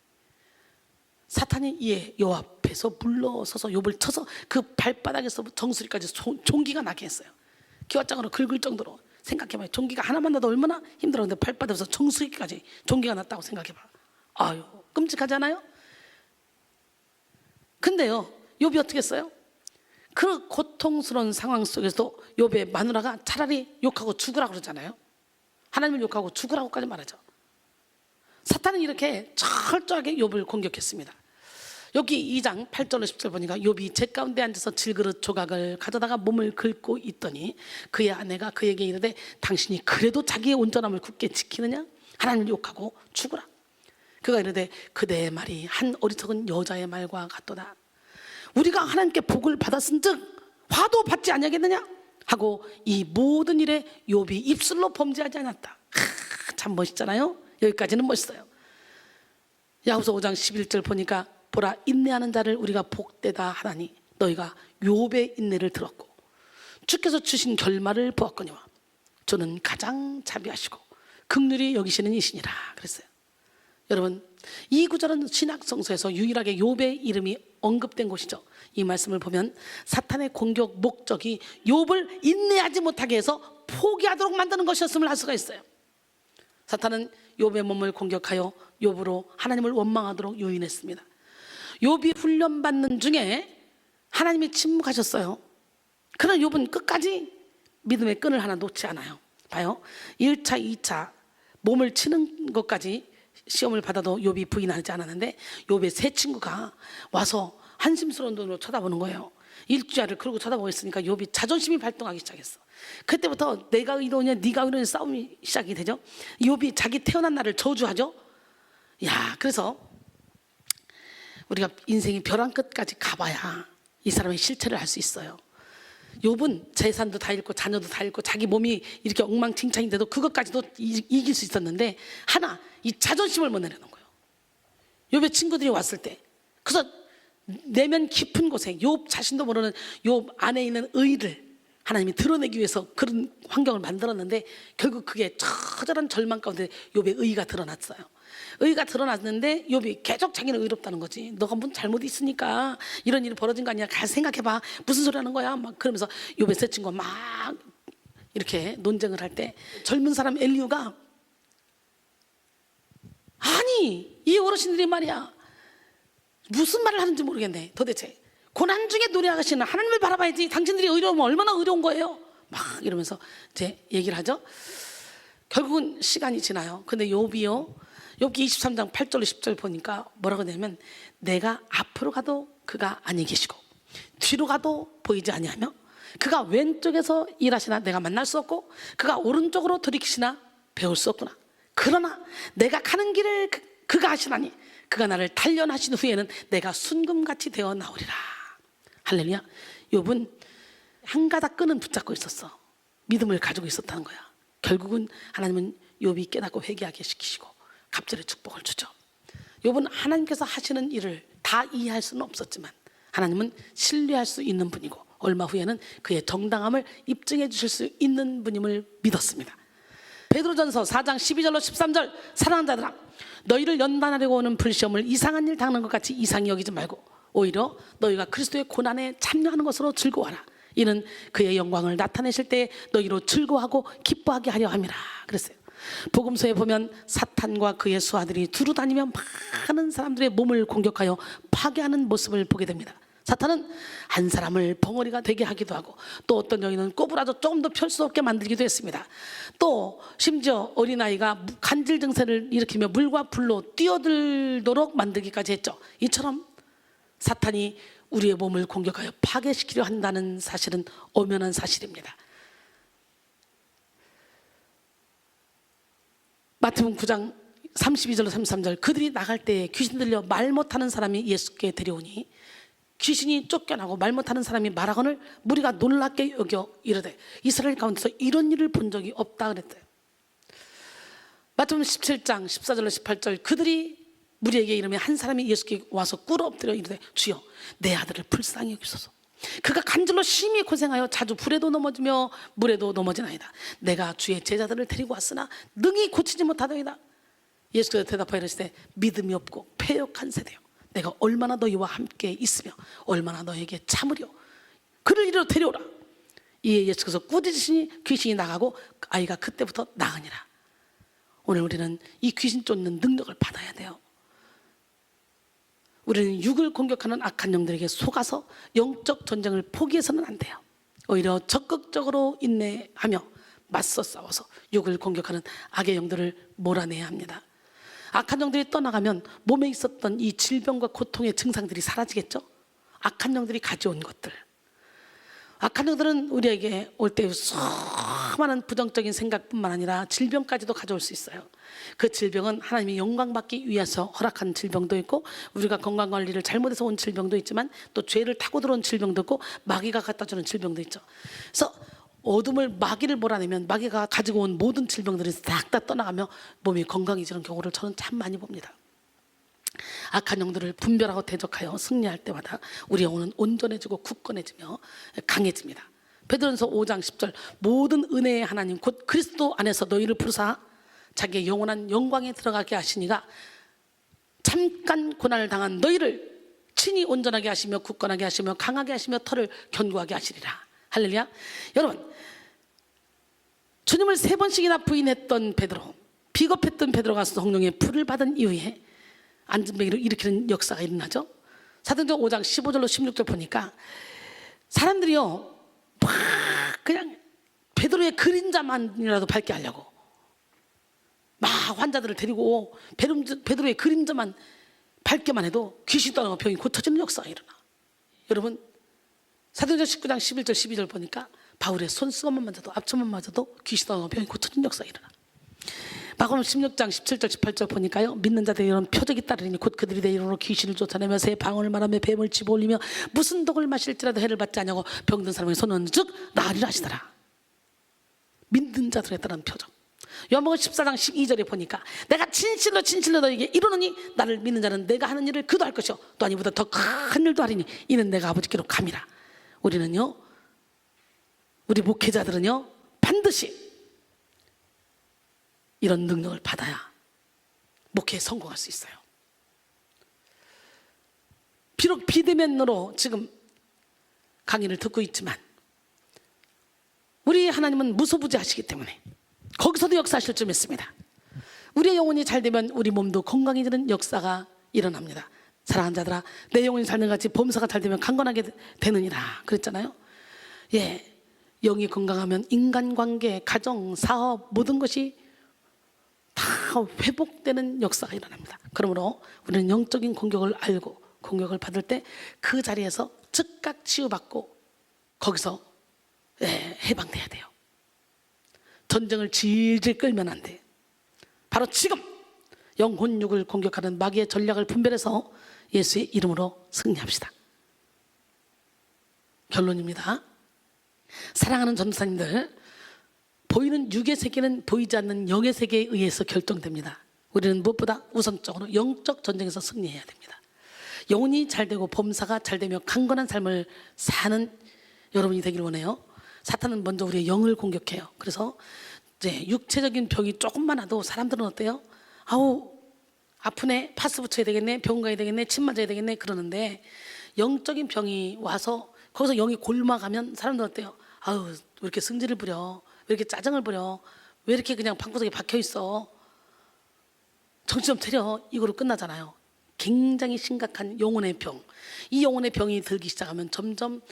사탄이 이에 여호와 앞에서 물러서서 욥을 쳐서 그 발바닥에서 정수리까지 종기가 나게 했어요. 기와장으로 긁을 정도로. 생각해봐요. 종기가 하나만 나도 얼마나 힘들어. 근데 발바닥에서 정수리까지 종기가 났다고 생각해봐. 아유, 끔찍하지 않아요? 근데요, 욥이 어떻게 했어요? 그 고통스러운 상황 속에서도 욥의 마누라가 차라리 욕하고 죽으라고 그러잖아요. 하나님을 욕하고 죽으라고까지 말하죠. 사탄은 이렇게 철저하게 욥을 공격했습니다. 여기 2장 8절로 10절 보니까 욥이 제 가운데 앉아서 질그릇 조각을 가져다가 몸을 긁고 있더니 그의 아내가 그에게 이르되 당신이 그래도 자기의 온전함을 굳게 지키느냐? 하나님을 욕하고 죽으라. 그가 이르되 그대의 말이 한 어리석은 여자의 말과 같도다. 우리가 하나님께 복을 받았은즉 화도 받지 아니하겠느냐 하고 이 모든 일에 욥이 입술로 범죄하지 않았다. 참 멋있잖아요. 여기까지는 멋있어요. 야고보서 5장 11절 보니까 보라, 인내하는 자를 우리가 복되다 하나니 너희가 욥의 인내를 들었고 주께서 주신 결말을 보았거니와 저는 가장 자비하시고 긍휼히 여기시는 이시니라 그랬어요. 여러분, 이 구절은 신약 성서에서 유일하게 욥의 이름이 언급된 곳이죠. 이 말씀을 보면 사탄의 공격 목적이 욥을 인내하지 못하게 해서 포기하도록 만드는 것이었음을 알 수가 있어요. 사탄은 욥의 몸을 공격하여 욥으로 하나님을 원망하도록 요인했습니다. 욥이 훈련받는 중에 하나님이 침묵하셨어요. 그러나 욥은 끝까지 믿음의 끈을 하나 놓지 않아요. 봐요, 1차, 2차 몸을 치는 것까지 시험을 받아도 욥이 부인하지 않았는데 욥의 세 친구가 와서 한심스러운 눈으로 쳐다보는 거예요. 일주야를 그러고 쳐다보고 있으니까 욥이 자존심이 발동하기 시작했어. 그때부터 내가 의로우냐 네가 의로우냐 싸움이 시작이 되죠. 욥이 자기 태어난 날을 저주하죠. 야, 그래서 우리가 인생이 벼랑 끝까지 가봐야 이 사람의 실체를 알 수 있어요. 욥은 재산도 다 잃고 자녀도 다 잃고 자기 몸이 이렇게 엉망진창인데도 그것까지도 이길 수 있었는데 하나, 이 자존심을 못 내려놓은 거예요. 욥의 친구들이 왔을 때, 그래서 내면 깊은 곳에 욥 자신도 모르는 욥 안에 있는 의를 하나님이 드러내기 위해서 그런 환경을 만들었는데 결국 그게 처절한 절망 가운데 욥의 의가 드러났어요. 의가 드러났는데 욥이 계속 자기는 의롭다는 거지. 너가 뭔 잘못이 있으니까 이런 일이 벌어진 거 아니야. 잘 생각해봐. 무슨 소리 하는 거야? 막 그러면서 욥의 세 친구가 막 이렇게 논쟁을 할 때 젊은 사람 엘리후가 아니 이 어르신들이 말이야 무슨 말을 하는지 모르겠네. 도대체 고난 중에 노래하시는 하나님을 바라봐야지. 당신들이 의로우면 얼마나 의로운 거예요. 막 이러면서 이제 얘기를 하죠. 결국은 시간이 지나요. 근데 욥이 23장 8절 10절 보니까 뭐라고 하냐면 내가 앞으로 가도 그가 아니 계시고 뒤로 가도 보이지 아니하며 그가 왼쪽에서 일하시나 내가 만날 수 없고 그가 오른쪽으로 돌이키시나 배울 수 없구나. 그러나 내가 가는 길을 그가 하시나니 그가 나를 단련하신 후에는 내가 순금같이 되어 나오리라. 할렐루야. 욥은 한 가닥 끈은 붙잡고 있었어. 믿음을 가지고 있었다는 거야. 결국은 하나님은 욥이 깨닫고 회개하게 시키시고 갑절의 축복을 주죠. 욥은 하나님께서 하시는 일을 다 이해할 수는 없었지만 하나님은 신뢰할 수 있는 분이고 얼마 후에는 그의 정당함을 입증해 주실 수 있는 분임을 믿었습니다. 베드로전서 4장 12절로 13절 사랑하는 자들아 너희를 연단하려고 오는 불시험을 이상한 일 당하는 것 같이 이상히 여기지 말고 오히려 너희가 그리스도의 고난에 참여하는 것으로 즐거워하라. 이는 그의 영광을 나타내실 때 너희로 즐거워하고 기뻐하게 하려 함이라 그랬어요. 복음서에 보면 사탄과 그의 수하들이 두루 다니며 많은 사람들의 몸을 공격하여 파괴하는 모습을 보게 됩니다. 사탄은 한 사람을 벙어리가 되게 하기도 하고 또 어떤 여인은 꼬부라져 조금 더 펼 수 없게 만들기도 했습니다. 또 심지어 어린아이가 간질 증세를 일으키며 물과 불로 뛰어들도록 만들기까지 했죠. 이처럼 사탄이 우리의 몸을 공격하여 파괴시키려 한다는 사실은 엄연한 사실입니다. 마태복음 9장 32절로 33절 그들이 나갈 때 귀신 들려 말 못하는 사람이 예수께 데려오니 귀신이 쫓겨나고 말 못하는 사람이 말하거늘 무리가 놀랍게 여겨 이르되 이스라엘 가운데서 이런 일을 본 적이 없다 그랬대요. 마태복음 17장 14절로 18절 그들이 무리에게 이르며 한 사람이 예수께 와서 꿇어 엎드려 이르되 주여 내 아들을 불쌍히 여기소서. 그가 간절로 심히 고생하여 자주 불에도 넘어지며 물에도 넘어지나이다. 내가 주의 제자들을 데리고 왔으나 능히 고치지 못하더이다. 예수께서 대답하여 이르시되 믿음이 없고 패역한 세대요 내가 얼마나 너희와 함께 있으며 얼마나 너에게 참으려 그를 이리로 데려오라. 이에 예수께서 꾸짖으시니 귀신이 나가고 아이가 그때부터 나으니라. 오늘 우리는 이 귀신 쫓는 능력을 받아야 돼요. 우리는 육을 공격하는 악한 영들에게 속아서 영적 전쟁을 포기해서는 안 돼요. 오히려 적극적으로 인내하며 맞서 싸워서 육을 공격하는 악의 영들을 몰아내야 합니다. 악한 영들이 떠나가면 몸에 있었던 이 질병과 고통의 증상들이 사라지겠죠. 악한 영들이 가져온 것들, 악한 영들은 우리에게 올 때 수많은 부정적인 생각뿐만 아니라 질병까지도 가져올 수 있어요. 그 질병은 하나님이 영광받기 위해서 허락한 질병도 있고 우리가 건강관리를 잘못해서 온 질병도 있지만 또 죄를 타고 들어온 질병도 있고 마귀가 갖다 주는 질병도 있죠. 그래서 어둠을 마귀를 몰아내면 마귀가 가지고 온 모든 질병들이 싹 다 떠나가며 몸이 건강해지는 경우를 저는 참 많이 봅니다. 악한 영들을 분별하고 대적하여 승리할 때마다 우리 영혼은 온전해지고 굳건해지며 강해집니다. 베드로전서 5장 10절 모든 은혜의 하나님 곧 그리스도 안에서 너희를 부르사 자기의 영원한 영광에 들어가게 하시니가 잠깐 고난을 당한 너희를 친히 온전하게 하시며 굳건하게 하시며 강하게 하시며 털을 견고하게 하시리라. 할렐루야. 여러분 주님을 3번씩이나 부인했던 베드로, 비겁했던 베드로가 성령의 불을 받은 이후에 안전병을 일으키는 역사가 일어나죠. 사도행전 5장 15절로 16절 보니까 사람들이요 막 그냥 베드로의 그림자만이라도 밝게 하려고 막 환자들을 데리고 베드로의 그림자만 밝게만 해도 귀신 떠나고 병이 고쳐지는 역사가 일어나. 여러분 사도행전 19장 11절 12절 보니까 바울의 손수건만 맞아도 앞처만 맞아도 귀신 떠나고 병이 고쳐지는 역사가 일어나. 마가복음 16장 17절 18절 보니까요 믿는 자들이 이런 표적이 따르니 곧 그들이 내 이름으로 귀신을 쫓아내며 새 방언을 말하며 뱀을 집어올리며 무슨 독을 마실지라도 해를 받지 아니하고 병든 사람의 손은 즉 나으리라 하시더라. 믿는 자들에 따른 표적. 요한복음 14장 12절에 보니까 내가 진실로 진실로 너에게 이르노니 나를 믿는 자는 내가 하는 일을 그도 할 것이요 또한 이보다 더 큰 일도 하리니 이는 내가 아버지께로 감이라. 우리는요 우리 목회자들은요 반드시 이런 능력을 받아야 목회에 성공할 수 있어요. 비록 비대면으로 지금 강의를 듣고 있지만 우리 하나님은 무소부지하시기 때문에 거기서도 역사하실 줄 믿습니다. 우리의 영혼이 잘 되면 우리 몸도 건강해지는 역사가 일어납니다. 사랑하는 자들아, 내 영혼이 잘 되는 같이 범사가 잘 되면 강건하게 되느니라 그랬잖아요. 예, 영이 건강하면 인간관계, 가정, 사업 모든 것이 다 회복되는 역사가 일어납니다. 그러므로 우리는 영적인 공격을 알고 공격을 받을 때 그 자리에서 즉각 치유받고 거기서 해방돼야 돼요. 전쟁을 질질 끌면 안 돼. 바로 지금 영혼육을 공격하는 마귀의 전략을 분별해서 예수의 이름으로 승리합시다. 결론입니다. 사랑하는 전도사님들, 보이는 육의 세계는 보이지 않는 영의 세계에 의해서 결정됩니다. 우리는 무엇보다 우선적으로 영적 전쟁에서 승리해야 됩니다. 영혼이 잘 되고 범사가 잘 되며 강건한 삶을 사는 여러분이 되길 원해요. 사탄은 먼저 우리의 영을 공격해요. 그래서 이제 육체적인 병이 조금만 와도 사람들은 어때요? 아우 아프네, 파스 붙여야 되겠네, 병원 가야 되겠네, 침 맞아야 되겠네 그러는데, 영적인 병이 와서 거기서 영이 골마가면 사람들은 어때요? 아우 왜 이렇게 승질을 부려, 왜 이렇게 짜증을 부려, 왜 이렇게 그냥 방구석에 박혀 있어, 정신 좀 차려, 이거로 끝나잖아요. 굉장히 심각한 영혼의 병. 이 영혼의 병이 들기 시작하면 점점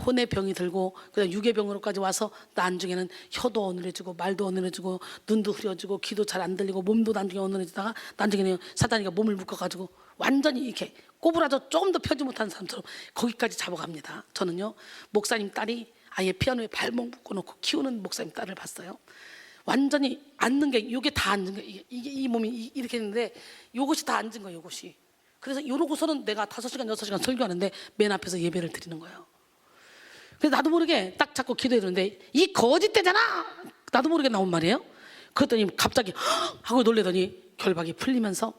혼의 병이 들고 그다음 육의 병으로까지 와서 나중에는 혀도 어눌해지고 말도 어눌해지고 눈도 흐려지고 귀도 잘 안 들리고 몸도 나중에 어눌해지다가 나중에는 사단이가 몸을 묶어가지고 완전히 이렇게 꼬부라져 조금 더 펴지 못하는 사람처럼 거기까지 잡아갑니다. 저는요 목사님 딸이 아예 피아노에 발목 묶어놓고 키우는 목사님 딸을 봤어요. 완전히 앉는 게 이게 다 앉은 거, 이게 이 몸이 이렇게 했는데 이것이 다 앉은 거예요. 이것이. 그래서 이러고서는 내가 5시간 6시간 설교하는데 맨 앞에서 예배를 드리는 거예요. 그래서 나도 모르게 딱 잡고 기도해 주는데 이 거짓대잖아, 나도 모르게 나온 말이에요. 그랬더니 갑자기 하고 놀래더니 결박이 풀리면서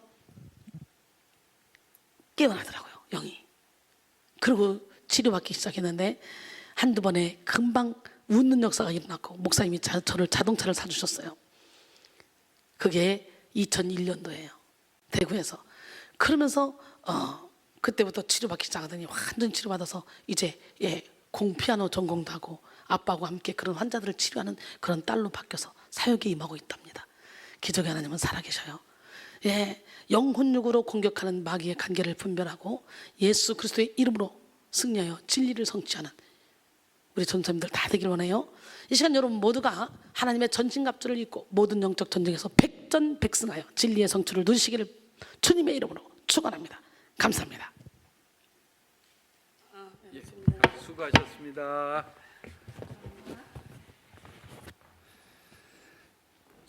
깨어나더라고요, 영이. 그리고 치료받기 시작했는데 한두 번에 금방 웃는 역사가 일어났고 목사님이 저를 자동차를 사주셨어요. 그게 2001년도예요 대구에서. 그러면서 그때부터 치료받기 시작하더니 완전 치료받아서 이제 공피아노 전공도 하고 아빠하고 함께 그런 환자들을 치료하는 그런 딸로 바뀌어서 사역에 임하고 있답니다. 기적의 하나님은 살아계셔요. 영혼육으로 공격하는 마귀의 관계를 분별하고 예수 그리스도의 이름으로 승리하여 진리를 성취하는 우리 전사님들 다 되길 원해요. 이 시간 여러분 모두가 하나님의 전신갑주를 입고 모든 영적 전쟁에서 백전백승하여 진리의 성취를 누리시기를 주님의 이름으로 축원합니다. 감사합니다. 수고하셨습니다.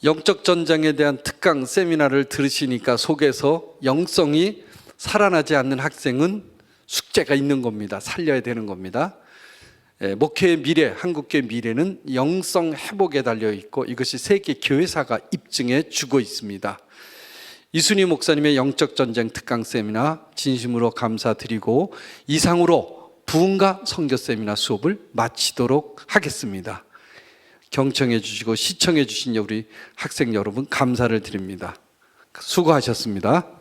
영적 전쟁에 대한 특강 세미나를 들으시니까 속에서 영성이 살아나지 않는 학생은 숙제가 있는 겁니다. 살려야 되는 겁니다. 목회의 미래, 한국교회 미래는 영성 회복에 달려 있고 이것이 세계 교회사가 입증해 주고 있습니다. 이순희 목사님의 영적 전쟁 특강 세미나 진심으로 감사드리고 이상으로 부흥과 선교 세미나 수업을 마치도록 하겠습니다. 경청해 주시고 시청해 주신 우리 학생 여러분 감사를 드립니다. 수고하셨습니다.